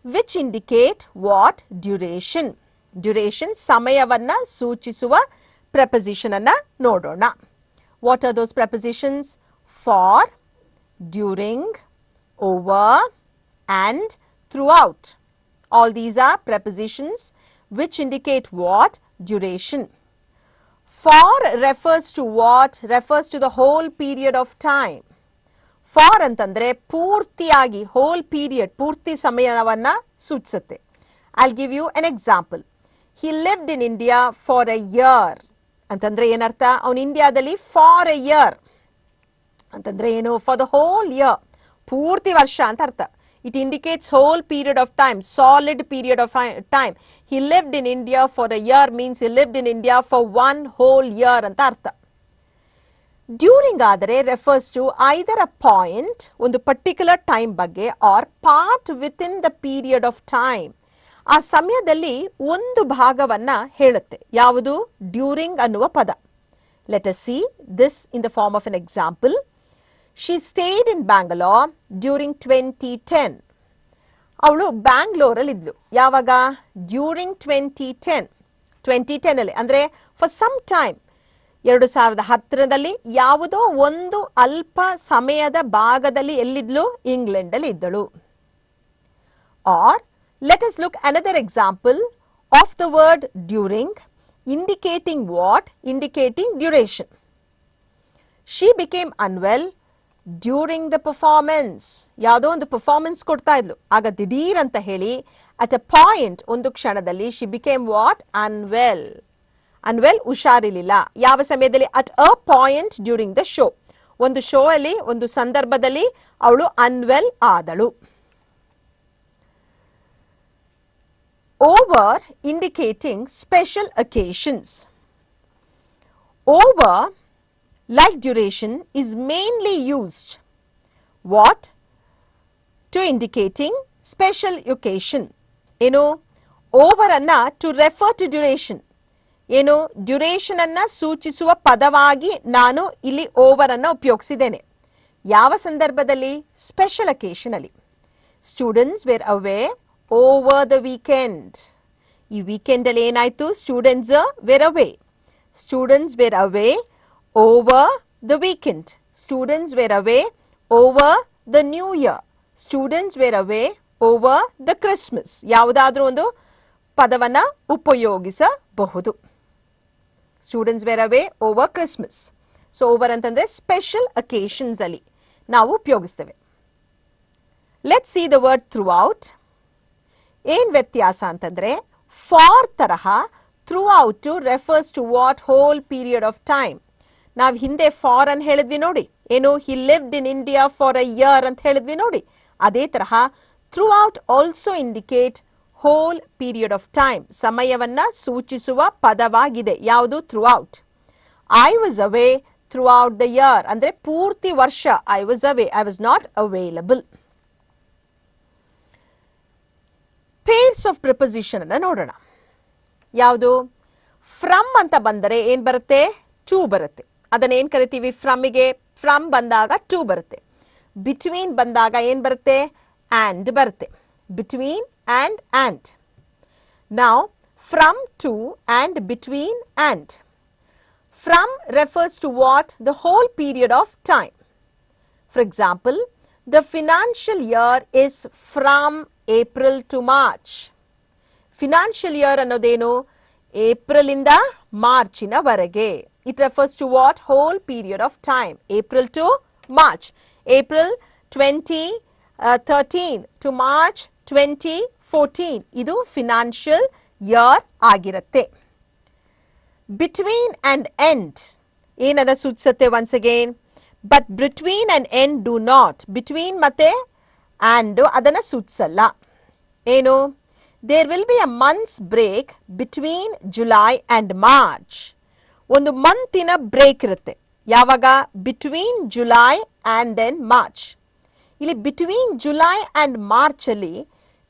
which indicate what, duration. Duration ಸಮಯವನ್ನ ಸೂಚಿಸುವ preposition ಅನ್ನ ನೋಡೋಣ. What are those prepositions? For, during, over and throughout. All these are prepositions which indicate what, duration. For refers to what, refers to the whole period of time. For ಅಂತಂದ್ರೆ ಪೂರ್ತಿಯಾಗಿ, whole period, ಪೂರ್ತಿ ಸಮಯವನ್ನ ಸೂಚಿಸುತ್ತೆ. I'll give you an example. He lived in India for a year. ಅಂತಂದ್ರೆ ಏನರ್ಥ, ಅವನು ಇಂಡಿಯಾದಲ್ಲಿ for A year ಅಂತಂದ್ರೆ ಏನು, ಫಾರ್ ದ ಹೋಲ್ ಇಯರ್, ಪೂರ್ತಿ ವರ್ಷ ಅಂತ ಅರ್ಥ. It indicates whole period of time, solid period of time. He lived in India for a year means he lived in India for one whole year ಅಂತ ಅರ್ಥ. During ಆದರೆ refers to either a point, ಒಂದು particular time ಬಗ್ಗೆ, or part within the period of time, ಆ ಸಮಯದಲ್ಲಿ ಒಂದು ಭಾಗವನ್ನ ಹೇಳುತ್ತೆ. ಯಾವುದು, ಡ್ಯೂರಿಂಗ್ ಅನ್ನುವ ಪದ. Let us see this in the form of an example. She stayed in Bangalore during 2010. ಅವಳು ಬ್ಯಾಂಗ್ಲೋರಲ್ಲಿ ಇದ್ಲು ಯಾವಾಗ, ಡ್ಯೂರಿಂಗ್ 2010. 2010 ಅಲ್ಲಿ ಅಂದ್ರೆ ಫಾರ್ ಸಮ್ ಟೈಮ್, 2010ರಲ್ಲಿ ಯಾವುದೋ ಒಂದು ಅಲ್ಪ ಸಮಯದ ಭಾಗದಲ್ಲಿ ಎಲ್ಲಿದ್ಲು, ಇಂಗ್ಲೆಂಡ್ ಅಲ್ಲಿ ಇದ್ದಳು. Or let us look another example of the word during indicating what, indicating duration. She became unwell during the performance. ಯಾವುದೋ ಒಂದು ಪರ್ಫಾರ್ಮೆನ್ಸ್ ಕೊಡ್ತಾ ಇದ್ಲು, ಆಗ ದಿಢೀರ್ ಅಂತ ಹೇಳಿ at a point, ಒಂದು ಕ್ಷಣದಲ್ಲಿ she became what, unwell. unwell ಹುಷಾರಿರಲಿಲ್ಲ. ಯಾವ ಸಮಯದಲ್ಲಿ, at a point during the show. ಒಂದು ಶೋ ಅಲ್ಲಿ, ಒಂದು ಸಂದರ್ಭದಲ್ಲಿ ಅವಳು unwell ಆದಳು. Over indicating special occasions. Over, like duration, is mainly used what, to indicating special occasion. ಏನು, over ಅನ್ನ to refer to duration. ಏನು, ಡ್ಯುರೇಷನ್ ಅನ್ನ ಸೂಚಿಸುವ ಪದವಾಗಿ ನಾನು ಇಲ್ಲಿ over ಅನ್ನ ಉಪಯೋಗಿಸಿದ್ದೇನೆ. ಯಾವ ಸಂದರ್ಭದಲ್ಲಿ, ಸ್ಪೆಷಲ್ ಅಕೇಶನ್ ಅಲ್ಲಿ. Students were away over the weekend. ಈ ವೀಕೆಂಡ್ ಅಲ್ಲಿ ಏನಾಯ್ತು, students were away. Students were away over the weekend. Students were away over the new year. Students were away over the Christmas. ಯಾವುದಾದ್ರೂ ಒಂದು ಪದವನ್ನ ಉಪಯೋಗಿಸಬಹುದು. Students were away over Christmas. So over ಅಂತಂದ್ರೆ special occasions ಅಲ್ಲಿ ನಾವು ಉಪಯೋಗಿಸ್ತೇವೆ. Let's see the word throughout. ಏನ್ ವ್ಯತ್ಯಾಸ ಅಂತಂದ್ರೆ, ಫಾರ್ ತರಹ throughout refers to what, whole period of time. ನಾವು ಹಿಂದೆ ಫಾರ್ ಅನ್ ಹೇಳಿದ್ವಿ ನೋಡಿ, ಏನು, he lived in India for a year ಅಂತ ಹೇಳಿದ್ವಿ ನೋಡಿ. ಅದೇ ತರಹ throughout also indicate whole period of time, ಸಮಯವನ್ನ ಸೂಚಿಸುವ ಪದವಾಗಿದೆ. ಯಾವುದು, throughout. I was away throughout the year ಅಂದ್ರೆ ಪೂರ್ತಿ ವರ್ಷ I was not available. pairs of preposition ಅನ್ನು ನೋಡೋಣ. ಯಾವುದು? from ಅಂತ ಬಂದರೆ ಏನು ಬರುತ್ತೆ? to ಬರುತ್ತೆ. ಅದನ್ನ ಏನು ಕರಿತೀವಿ? from ಬಂದಾಗ to ಬರುತ್ತೆ. between ಬಂದಾಗ ಏನು ಬರುತ್ತೆ? and ಬರುತ್ತೆ. between and. Now from, to and between and. From refers to what? The whole period of time. For example, the financial year is from April to March. Financial year ಅನ್ನೋದೇನು? April ಇಂದ ಮಾರ್ಚಿನ ವರೆಗೆ. It refers to what? Whole period of time. April to March. April 2013 to March 2014. ಇದು financial year ಆಗಿರುತ್ತೆ. Between and end ಏನನ್ನ ಸೂಚಿಸುತ್ತೆ? once again, but between and end do not. between ಮತ್ತೆ and ಅದನ್ನ ಸೂಚಿಸಲ್ಲ. ಏನು? there will be a month's break between July and March. ಒಂದು ಮಂತಿನ break ಇರುತ್ತೆ. ಯಾವಾಗ? between July and then March. ಇಲ್ಲಿ between July and March ಅಲ್ಲಿ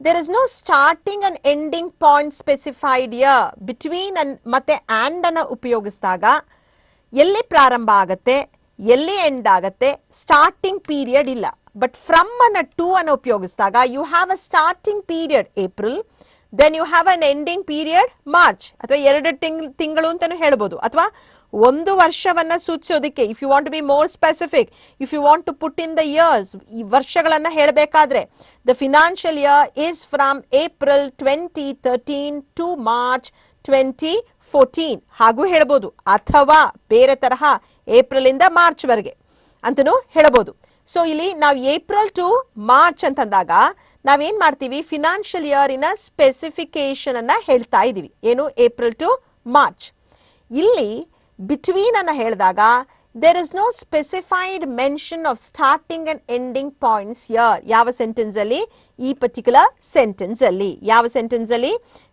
there is no starting and ending point specified here. between and ಮತ್ತೆ and ಅನ್ನು ಉಪಯೋಗಿಸಿದಾಗ ಎಲ್ಲಿ ಪ್ರಾರಂಭ ಆಗುತ್ತೆ, ಎಲ್ಲಿ ಎಂಡ್ ಆಗುತ್ತೆ, ಸ್ಟಾರ್ಟಿಂಗ್ ಪೀರಿಯಡ್ ಇಲ್ಲ. ಬಟ್ ಫ್ರಮ್ ಅನ್ನು ಟು ಅನ್ನು ಉಪಯೋಗಿಸಿದಾಗ you have a starting period April, then you have an ending period March, ಅಥವಾ 2 ತಿಂಗಳು ಅಂತಾನು ಹೇಳ್ಬೋದು. ಅಥವಾ ಒಂದು ವರ್ಷವನ್ನ ಸೂಚಿಸೋದಕ್ಕೆ if you want to be more specific, if you want to put in the years, ಈ ವರ್ಷಗಳನ್ನ ಹೇಳಬೇಕಾದ್ರೆ the financial year is from April 2013 to March 2014 ಹಾಗೂ ಹೇಳ್ಬೋದು. ಅಥವಾ ಬೇರೆ ತರಹ ಏಪ್ರಿಲ್ ಇಂದ ಮಾರ್ಚ್ ವರೆಗೆ ಅಂತನೂ ಹೇಳಬಹುದು. ಸೊ ಇಲ್ಲಿ ನಾವು ಏಪ್ರಿಲ್ ಟು ಮಾರ್ಚ್ ಅಂತಂದಾಗ ನಾವೇನ್ ಮಾಡ್ತೀವಿ? ಫಿನಾನ್ಷಿಯಲ್ ಇಯರಿನ ಸ್ಪೆಸಿಫಿಕೇಶನ್ ಅನ್ನ ಹೇಳ್ತಾ ಇದೀವಿ. ಏನು? April to March. ಇಲ್ಲಿ ಬಿಟ್ವೀನ್ ಅನ್ನ ಹೇಳಿದಾಗ there is no specified mention of starting and ending points here. ಯಾವ ಸೆಂಟೆನ್ಸ್ ಅಲ್ಲಿ? ಈ ಪರ್ಟಿಕ್ಯುಲರ್ ಸೆಂಟೆನ್ಸ್ ಅಲ್ಲಿ. ಯಾವ ಸೆಂಟೆನ್ಸ್ ಅಲ್ಲಿ?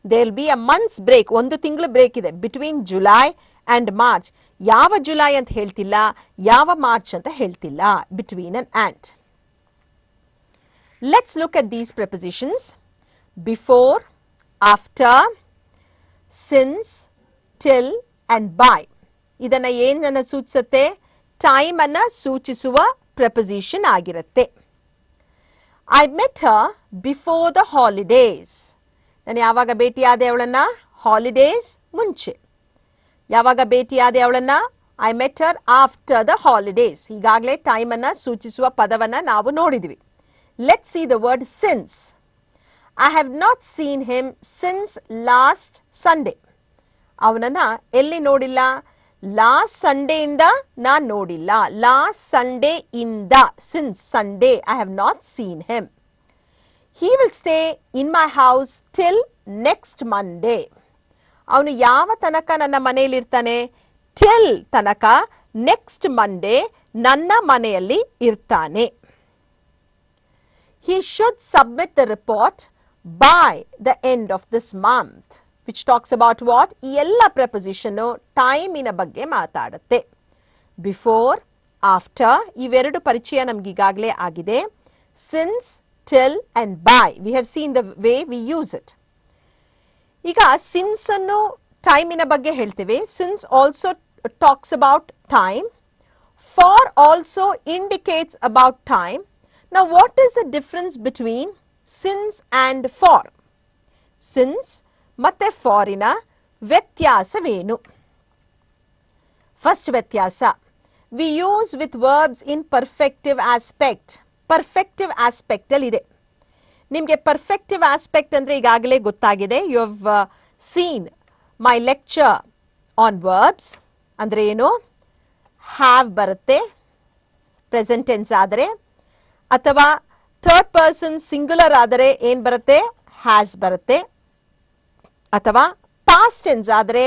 there will be a month's break. ಒಂದು ತಿಂಗಳು ಬ್ರೇಕ್ ಇದೆ between July and March. ಯಾವ ಜುಲೈ ಅಂತ ಹೇಳ್ತಿಲ್ಲ, ಯಾವ ಮಾರ್ಚ್ ಅಂತ ಹೇಳ್ತಿಲ್ಲ. between and. Let's look at these prepositions: before, after, since, till and by. ಇದನ್ನ ಏನನ್ನ ಸೂಚಿಸುತ್ತೆ? ಟೈಮ್ ಅನ್ನ ಸೂಚಿಸುವ preposition ಆಗಿರುತ್ತೆ. I met her before the holidays. ನಾನು ಯಾವಾಗ ಭೇಟಿಯಾದೆ ಅವಳನ್ನ? ಹಾಲಿಡೇಸ್ ಮುಂಚೆ. ಯಾವಾಗ ಭೇಟಿಯಾದೆ ಅವಳನ್ನ? I met her after the holidays. ಈಗಾಗಲೇ ಟೈಮ್ ಅನ್ನ ಸೂಚಿಸುವ ಪದವನ್ನ ನಾವು ನೋಡಿದ್ವಿ. Let's see the word since. I have not seen him since last Sunday. ಅವನನ್ನ ಎಲ್ಲಿ ನೋಡಿಲ್ಲ? ಲಾಸ್ಟ್ ಸಂಡೇ ಇಂದ ನಾನು ನೋಡಿಲ್ಲ. ಲಾಸ್ಟ್ ಸಂಡೇ ಇಂದ, since Sunday, I have not seen him. He will stay in my house till next Monday. ಅವನು ಯಾವ ತನಕ ನನ್ನ ಮನೆಯಲ್ಲಿ ಇರ್ತಾನೆ? ಟಿಲ್ ತನಕ ನೆಕ್ಸ್ಟ್ ಮಂಡೇ ನನ್ನ ಮನೆಯಲ್ಲಿ ಇರ್ತಾನೆ. He should submit the report by the end of this month. Which talks about what? ಈ ಎಲ್ಲ preposition ಟೈಮಿನ ಬಗ್ಗೆ ಮಾತಾಡುತ್ತೆ. ಬಿಫೋರ್, ಆಫ್ಟರ್ ಇವೆರಡು ಪರಿಚಯ ನಮ್ಗೆ ಈಗಾಗಲೇ ಆಗಿದೆ. Since, till and by, we have seen the way we use it. ಈಗ ಸಿನ್ಸ್ ಅನ್ನು ಟೈಮಿನ ಬಗ್ಗೆ ಹೇಳ್ತೇವೆ. Since also talks about time. For also indicates about time. Now what is the difference between since and for? Since ಮತ್ತೆ ಫಾರಿನ ವ್ಯತ್ಯಾಸವೇನು? First ವ್ಯತ್ಯಾಸ, we use with verbs in perfective aspect. Perfective aspect ಅಲ್ಲಿ ಇದೆ. ನಿಮಗೆ ಪರ್ಫೆಕ್ಟಿವ್ ಆಸ್ಪೆಕ್ಟ್ ಅಂದ್ರೆ ಈಗಾಗಲೇ ಗೊತ್ತಾಗಿದೆ. You have seen my lecture on verbs. ಅಂದ್ರೆ ಏನು? ಹ್ಯಾವ್ ಬರುತ್ತೆ ಪ್ರೆಸೆಂಟ್ ಟೆನ್ಸ್ ಆದರೆ, ಅಥವಾ ಥರ್ಡ್ ಪರ್ಸನ್ ಸಿಂಗುಲರ್ ಆದರೆ ಏನ್ ಬರುತ್ತೆ? ಹ್ಯಾಸ್ ಬರುತ್ತೆ. ಅಥವಾ ಪಾಸ್ಟ್ ಟೆನ್ಸ್ ಆದರೆ,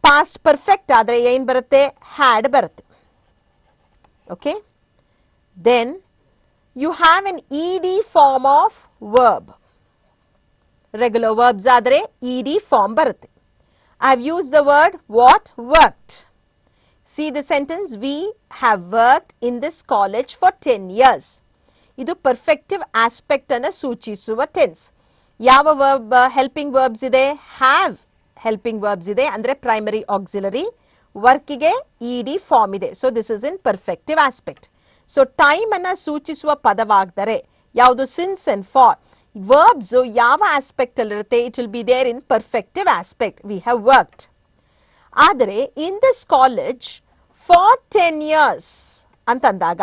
ಪಾಸ್ಟ್ ಪರ್ಫೆಕ್ಟ್ ಆದರೆ ಏನ್ ಬರುತ್ತೆ? ಹ್ಯಾಡ್ ಬರುತ್ತೆ. Okay, then you have an ED form of verb. Regular verbs ಆದರೆ ಇಡಿ ಫಾರ್ಮ್ ಬರುತ್ತೆ. I have use the word what? Worked. See the sentence, we have worked in this college for 10 years. ಇದು ಪರ್ಫೆಕ್ಟಿವ್ aspect ಅನ್ನು ಸೂಚಿಸುವ tense. ಯಾವ verb helping verbs ಇದೆ? Have helping verbs ಇದೆ, ಅಂದರೆ primary auxiliary. ವರ್ಕಿಗೆ ಇಡಿ ಫಾರ್ಮ್ ಇದೆ. So this is in perfective aspect. So time ಅನ್ನು ಸೂಚಿಸುವ ಪದವಾದರೆ ಯಾವುದು? Since and for. ವರ್ಬ್ಸ್ ಯಾವ ಆಸ್ಪೆಕ್ಟ್ ಅಲ್ಲಿರುತ್ತೆ? It will be there in perfective aspect. We have worked. ಆದರೆ in this college for 10 years ಅಂತಂದಾಗ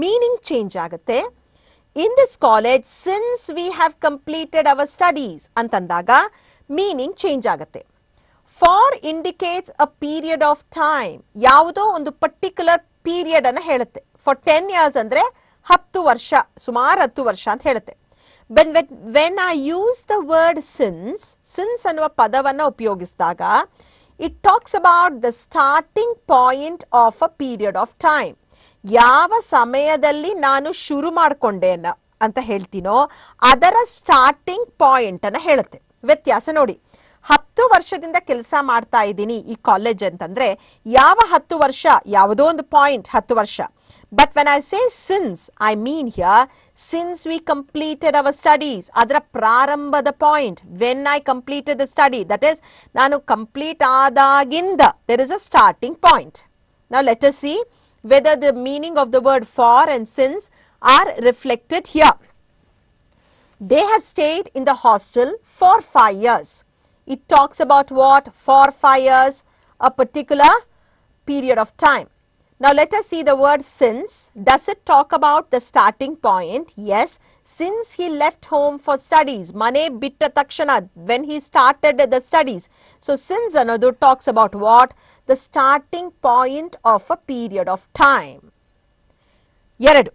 ಮೀನಿಂಗ್ ಚೇಂಜ್ ಆಗುತ್ತೆ. In this college since we have completed our studies ಅಂತಂದಾಗ meaning change ಆಗುತ್ತೆ. For indicates a period of time. ಯಾವುದೋ ಒಂದು particular period ಅನ್ನು ಹೇಳುತ್ತೆ. For 10 years ಅಂದರೆ 10 ವರ್ಷ, ಸುಮಾರು 10 ವರ್ಷ ಅಂತ ಹೇಳುತ್ತೆ. When I use the word since, since ಅನ್ನುವ ಪದವನ್ನು ಉಪಯೋಗಿಸಿದಾಗ it talks about the starting point of a period of time. ಯಾವ ಸಮಯದಲ್ಲಿ ನಾನು ಶುರು ಮಾಡಿಕೊಂಡೆ ಅಂತ ಹೇಳ್ತೀನೋ ಅದರ ಸ್ಟಾರ್ಟಿಂಗ್ ಪಾಯಿಂಟ್ ಅನ್ನು ಹೇಳುತ್ತೆ. ವ್ಯತ್ಯಾಸ ನೋಡಿ, 10 ವರ್ಷದಿಂದ ಕೆಲಸ ಮಾಡ್ತಾ ಇದ್ದೀನಿ ಈ ಕಾಲೇಜ್ ಅಂತಂದ್ರೆ ಯಾವ 10 ವರ್ಷ? ಯಾವುದೋ ಒಂದು ಪಾಯಿಂಟ್ 10 ವರ್ಷ. But when I say since, I mean here since we completed our studies, ಅದರ ಪ್ರಾರಂಭದ point. When I completed the study, that is ನಾನು ಕಂಪ್ಲೀಟ್ ಆದಾಗಿಂದ there is a starting point. Now let us see whether the meaning of the word for and since are reflected here. They have stayed in the hostel for 5 years. It talks about what? For 5 years, a particular period of time. Now let us see the word since. Does it talk about the starting point? Yes. Since he left home for studies, mane bitta takshana, when he started the studies. So since another talks about what? The starting point of a period of time. Yeradu.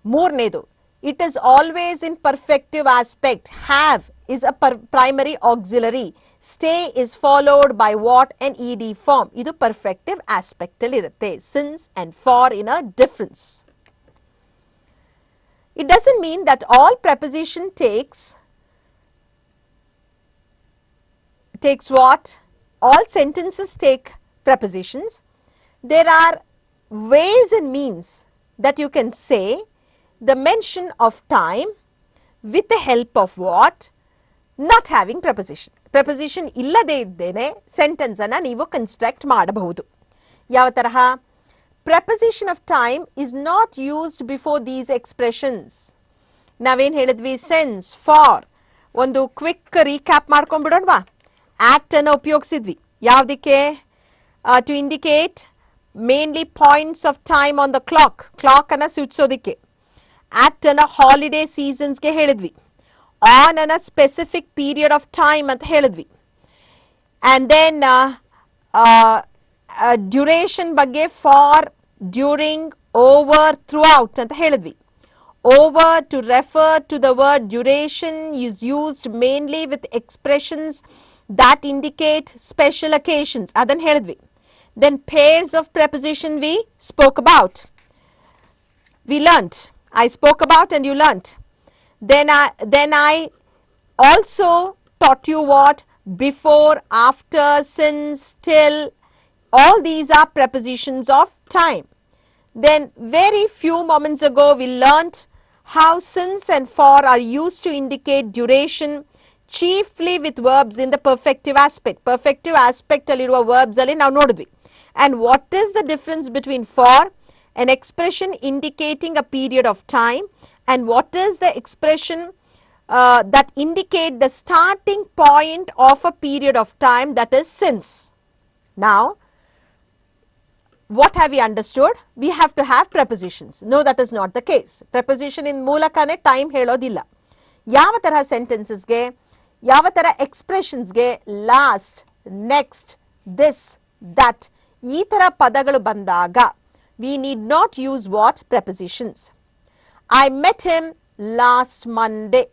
Moornedu. It is always in perfective aspect. Have is a primary auxiliary. Stay is followed by what? An ed form. Idu perfective aspect alli irutte. Since and for in a difference. It doesn't mean that all preposition takes what? All sentences take prepositions. There are ways and means that you can say the mention of time with the help of what? Not having preposition. Preposition illade iddene sentence anna neevu construct ಮಾಡಬಹುದು. ಯಾವ ತರಹ? Preposition of time is not used before these expressions. ನಾವೇನು ಹೇಳಿದ್ವಿ? since, for. ಒಂದು quick recap ಮಾಡ್ಕೊಂಡ್ಬಿಡೋಣವಾ? ಆಟ್ ಅನ್ನು ಉಪಯೋಗಿಸಿದ್ವಿ. ಯಾವುದಕ್ಕೆ? To indicate mainly points of time on the clock. Clock ಅನ್ನು ಸೂಚಿಸೋದಕ್ಕೆ. at ಅನ್ನು ಹಾಲಿಡೇ ಸೀಸನ್ಸ್ಗೆ ಹೇಳಿದ್ವಿ. on ಅನ್ನು ಸ್ಪೆಸಿಫಿಕ್ ಪೀರಿಯಡ್ ಆಫ್ ಟೈಮ್ ಅಂತ ಹೇಳಿದ್ವಿ. and then ಡ್ಯೂರೇಷನ್ ಬಗ್ಗೆ ಫಾರ್, ಡ್ಯೂರಿಂಗ್, ಓವರ್, ಥ್ರೂಔಟ್ ಅಂತ ಹೇಳಿದ್ವಿ. over to refer to the word duration is used mainly with expressions that indicate special occasions. adan helidvi. Then pairs of preposition we spoke about, we learnt. I spoke about and you learnt. Then I also taught you what? Before, after, since, till. All these are prepositions of time. Then very few moments ago we learnt how since and for are used to indicate duration, chiefly with verbs in the perfective aspect. Perfective aspect alliruva verbs alli now nodidvi. And what is the difference between for, an expression indicating a period of time, and what is the expression that indicate the starting point of a period of time, that is since. Now what have we understood? We have to have prepositions. No, that is not the case. Preposition in ಮೂಲಕನೇ time ಹೇಳೋದಿಲ್ಲ. ಯಾವ ತರಹ ಸೆಂಟೆನ್ಸಸ್ಗೆ, ಯಾವ ತರಹ ಎಕ್ಸ್ಪ್ರೆಷನ್ಸ್ಗೆ last, next, this, that ಈ ಥರ ಪದಗಳು ಬಂದಾಗ we need not use what? Prepositions. I met him last Monday.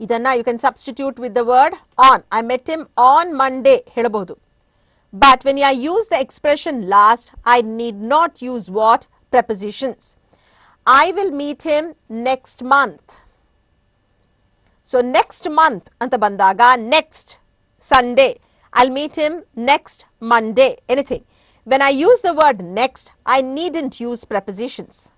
ಇದನ್ನ you can substitute with the word on. I met him on Monday ಹೇಳಬಹುದು. But when I use the expression last, I need not use what? Prepositions. I will meet him next month. So next month anta bandaga next Sunday. I'll meet him next Monday. Anything. When I use the word next, I needn't use prepositions.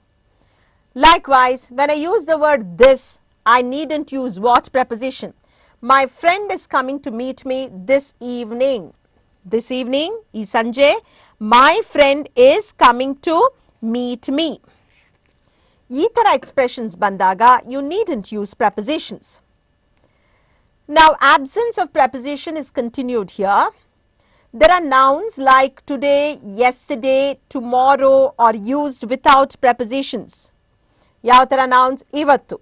Likewise, when I use the word this, I needn't use what preposition? My friend is coming to meet me this evening. This evening, ee Sanjay, my friend is coming to meet me. ಈ ಥರ expressions ಬಂದಾಗ you needn't use prepositions. Now, absence of preposition is continued here. There are nouns like today, yesterday, tomorrow are used without prepositions. ಯಾವ ಥರ nouns? ಇವತ್ತು,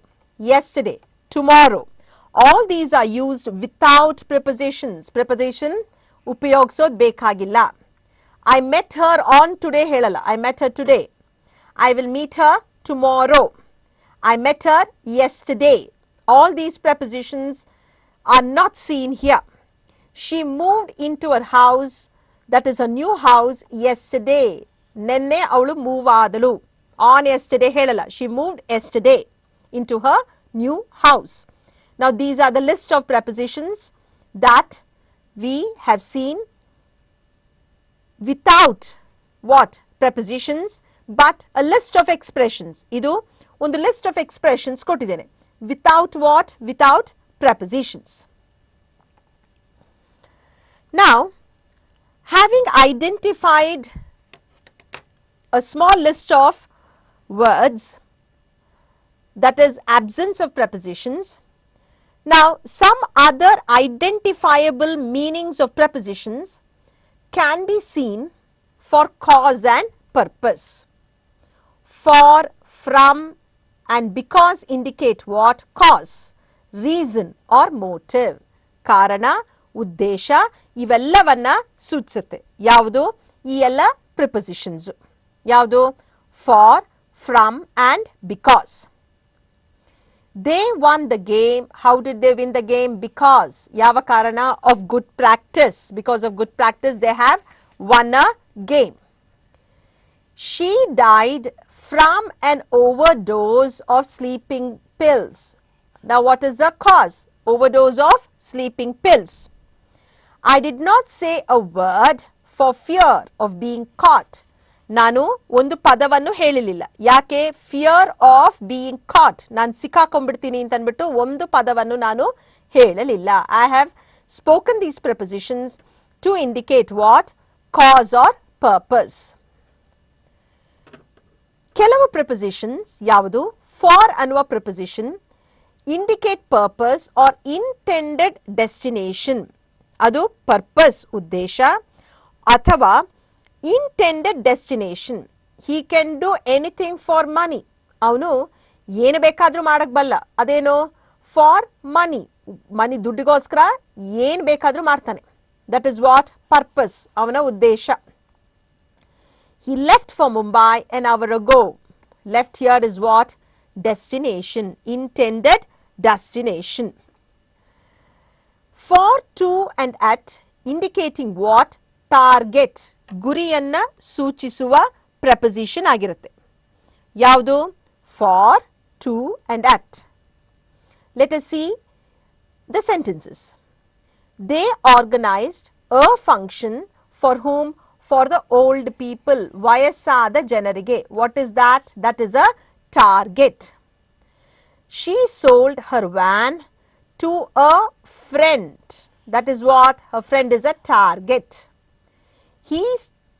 yesterday, tomorrow. All these are used without prepositions. Preposition ಉಪಯೋಗಿಸೋದು ಬೇಕಾಗಿಲ್ಲ. I met her on today ಹೇಳಲ್ಲ. I met her today. I will meet her tomorrow. I met her yesterday. All these prepositions are not seen here. She moved into her house, that is a new house, yesterday. ನೆನ್ನೆ ಅವಳು move ಆದಳು. On yesterday ಹೇಳಲ್ಲ. She moved yesterday into her new house. Now these are the list of prepositions that we have seen without what? Prepositions, but a list of expressions. Idu ಒಂದು list of expressions ಕೊಟ್ಟಿದ್ದೇನೆ. Without what? Without prepositions. Now, having identified a small list of words, that is absence of prepositions. Now, some other identifiable meanings of prepositions can be seen for cause and purpose. For, from and because indicate what? Cause, reason or motive. ಕಾರಣ, ಉದ್ದೇಶ ಇವೆಲ್ಲವನ್ನ ಸೂಚಿಸುತ್ತೆ. ಯಾವುದು? ಈ ಎಲ್ಲ prepositions. ಯಾವುದು? For, from and because. They won the game. How did they win the game? Because ಯಾವ ಕಾರಣ? Of good practice. Because of good practice they have won a game. She died from an overdose of sleeping pills. Now what is the cause? Overdose of sleeping pills. I did not say a word for fear of being caught. ನಾನು ಒಂದು ಪದವನ್ನು ಹೇಳಿರಲಿಲ್ಲ. ಯಾಕೆ? Fear of being ಕಾಟ್. ನಾನು ಸಿಕ್ಕಾಕೊಂಡ್ಬಿಡ್ತೀನಿ ಅಂತ ಅಂದ್ಬಿಟ್ಟು ಒಂದು ಪದವನ್ನು ನಾನು ಹೇಳಲಿಲ್ಲ. I have spoken these prepositions to indicate what? Cause or purpose. ಕೆಲವು prepositions ಯಾವುದು? For ಅನ್ನುವ preposition indicate purpose or intended destination. ಅದು purpose ಉದ್ದೇಶ ಅಥವಾ intended destination. He can do anything for money. ಅವನು ಏನು ಬೇಕಾದರೂ ಮಾಡಕ್ ಬಲ್ಲ. ಅದೇನು? For money. ಮನಿ ದುಡ್ಡಿಗೋಸ್ಕರ ಏನು ಬೇಕಾದರೂ ಮಾಡ್ತಾನೆ. That is what? Purpose. ಅವನ ಉದ್ದೇಶ. He left for Mumbai an hour ago. Left here is what? Destination. Intended destination. For, to and at indicating what? Target. ಗುರಿಯನ್ನ ಸೂಚಿಸುವ preposition ಆಗಿರುತ್ತೆ. ಯಾವುದು? For, to and at. Let us see the sentences. They organized a function for whom? For the old people. ವಯಸ್ಸಾದ ಜನರಿಗೆ. What is that? That is a target. She sold her van to a friend. That is what? Her friend is a target. He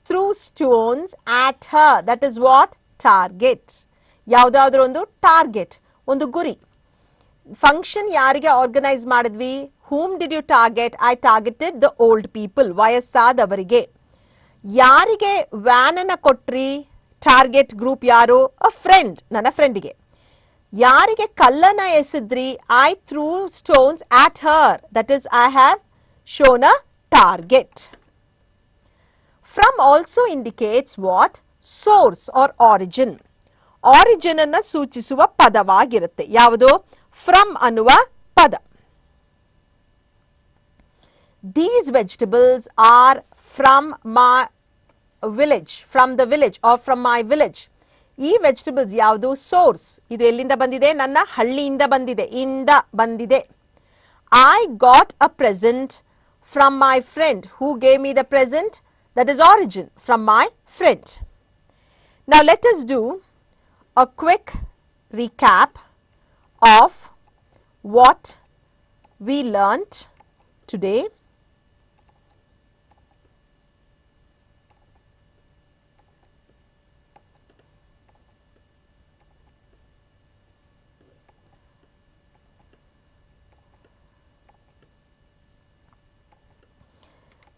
threw stones at her. That is what? Target. ಯಾವುದಾದ್ರೂ ಒಂದು target, ಒಂದು ಗುರಿ. Function ಯಾರಿಗೆ organise ಮಾಡಿದ್ವಿ? whom did you target? I targeted the old people. ವಯಸ್ಸಾದವರಿಗೆ. ಯಾರಿಗೆ van ಅನ್ನ ಕೊಟ್ರಿ? ಟಾರ್ಗೆಟ್ ಗ್ರೂಪ್ ಯಾರು? ಅ ಫ್ರೆಂಡ್, ನನ್ನ ಫ್ರೆಂಡಿಗೆ. ಯಾರಿಗೆ ಕಲ್ಲನ್ನ ಎಸೆದ್ರಿ? I threw stones at her. That is, I have shown a target. From also indicates what? Source or origin. Origin ಅನ್ನ ಸೂಚಿಸುವ ಪದವಾಗಿರುತ್ತೆ. ಯಾವುದು? From ಅನ್ನುವ ಪದ. These vegetables are from my village. From the village or from my village. ಈ vegetables ಯಾವುದು? Source. ಇದು ಎಲ್ಲಿಂದ ಬಂದಿದೆ? ನನ್ನ ಹಳ್ಳಿಯಿಂದ ಬಂದಿದೆ. ಇಂದ ಬಂದಿದೆ. I got a present from my friend. Who gave me the present? that is origin, from my friend. Now let us do a quick recap of what we learnt today.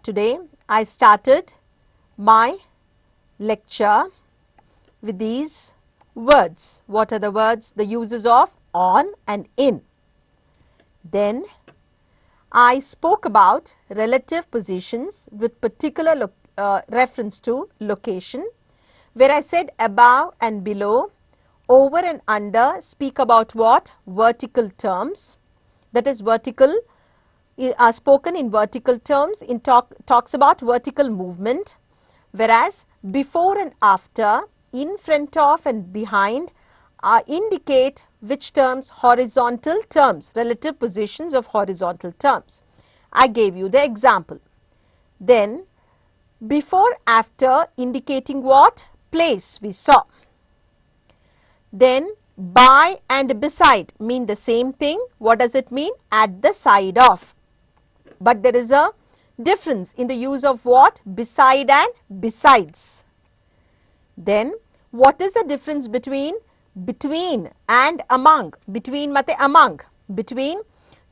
Today I started my lecture with these words. What are the words? The uses of on and in. Then I spoke about relative positions with particular reference to location, where I said above and below, over and under speak about what? Vertical terms. That is vertical are spoken in vertical terms, in talks about vertical movement, whereas before and after, in front of and behind indicate which terms? Horizontal terms, relative positions of horizontal terms. I gave you the example. Then before, after indicating what? Place we saw. Then by and beside mean the same thing. What does it mean? At the side of. But there is a difference in the use of what? Beside and besides. Then what is the difference between and among? Between mate among. Between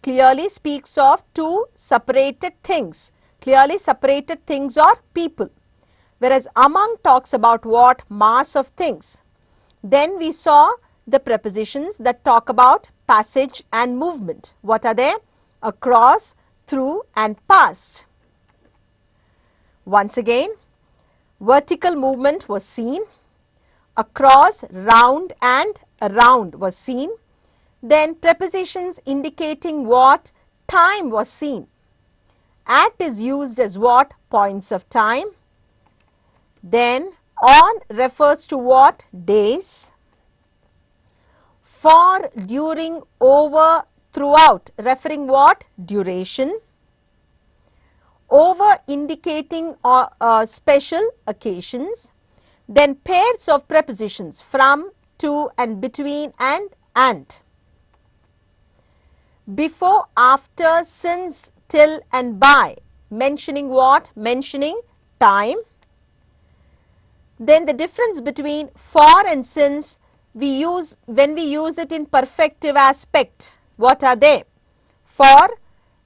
clearly speaks of two separated things. Clearly separated things or people. Whereas among talks about what? Mass of things. Then we saw the prepositions that talk about passage and movement. What are they? Across, through and past. Once again, vertical movement was seen, across, round and around was seen. Then prepositions indicating what? Time was seen. At is used as what? Points of time. Then on refers to what? Days. For, during, over, throughout referring what? Duration. Over indicating special occasions. Then pairs of prepositions from, to and between and. Before, after, since, till and by mentioning what? Mentioning time. Then the difference between for and since we use when we use it in perfective aspect. What are they? For,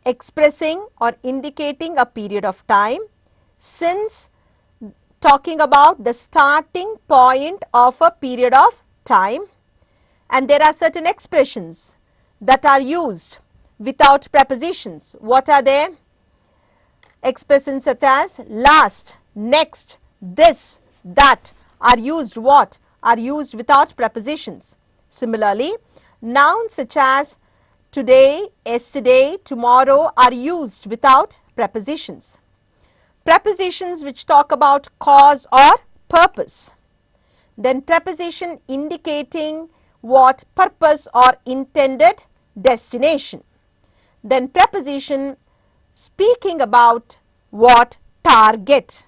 expressing or indicating a period of time. Since, talking about the starting point of a period of time. And there are certain expressions that are used without prepositions. What are they? Expressions such as last, next, this, that are used what? Are used without prepositions. Similarly, nouns such as today, yesterday, tomorrow are used without prepositions. Prepositions which talk about cause or purpose. Then preposition indicating what? Purpose or intended destination. Then preposition speaking about what? Target.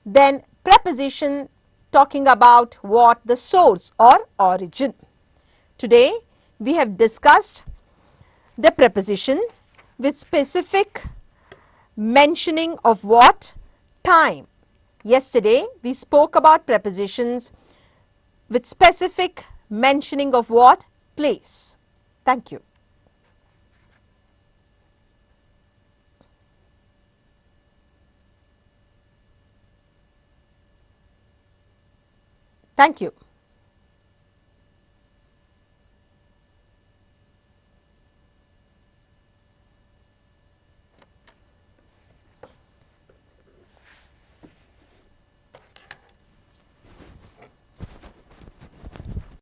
Then preposition talking about what? The source or origin. Today we have discussed the preposition with specific mentioning of what? Time. Yesterday we spoke about prepositions with specific mentioning of what? Place. Thank you. Thank you.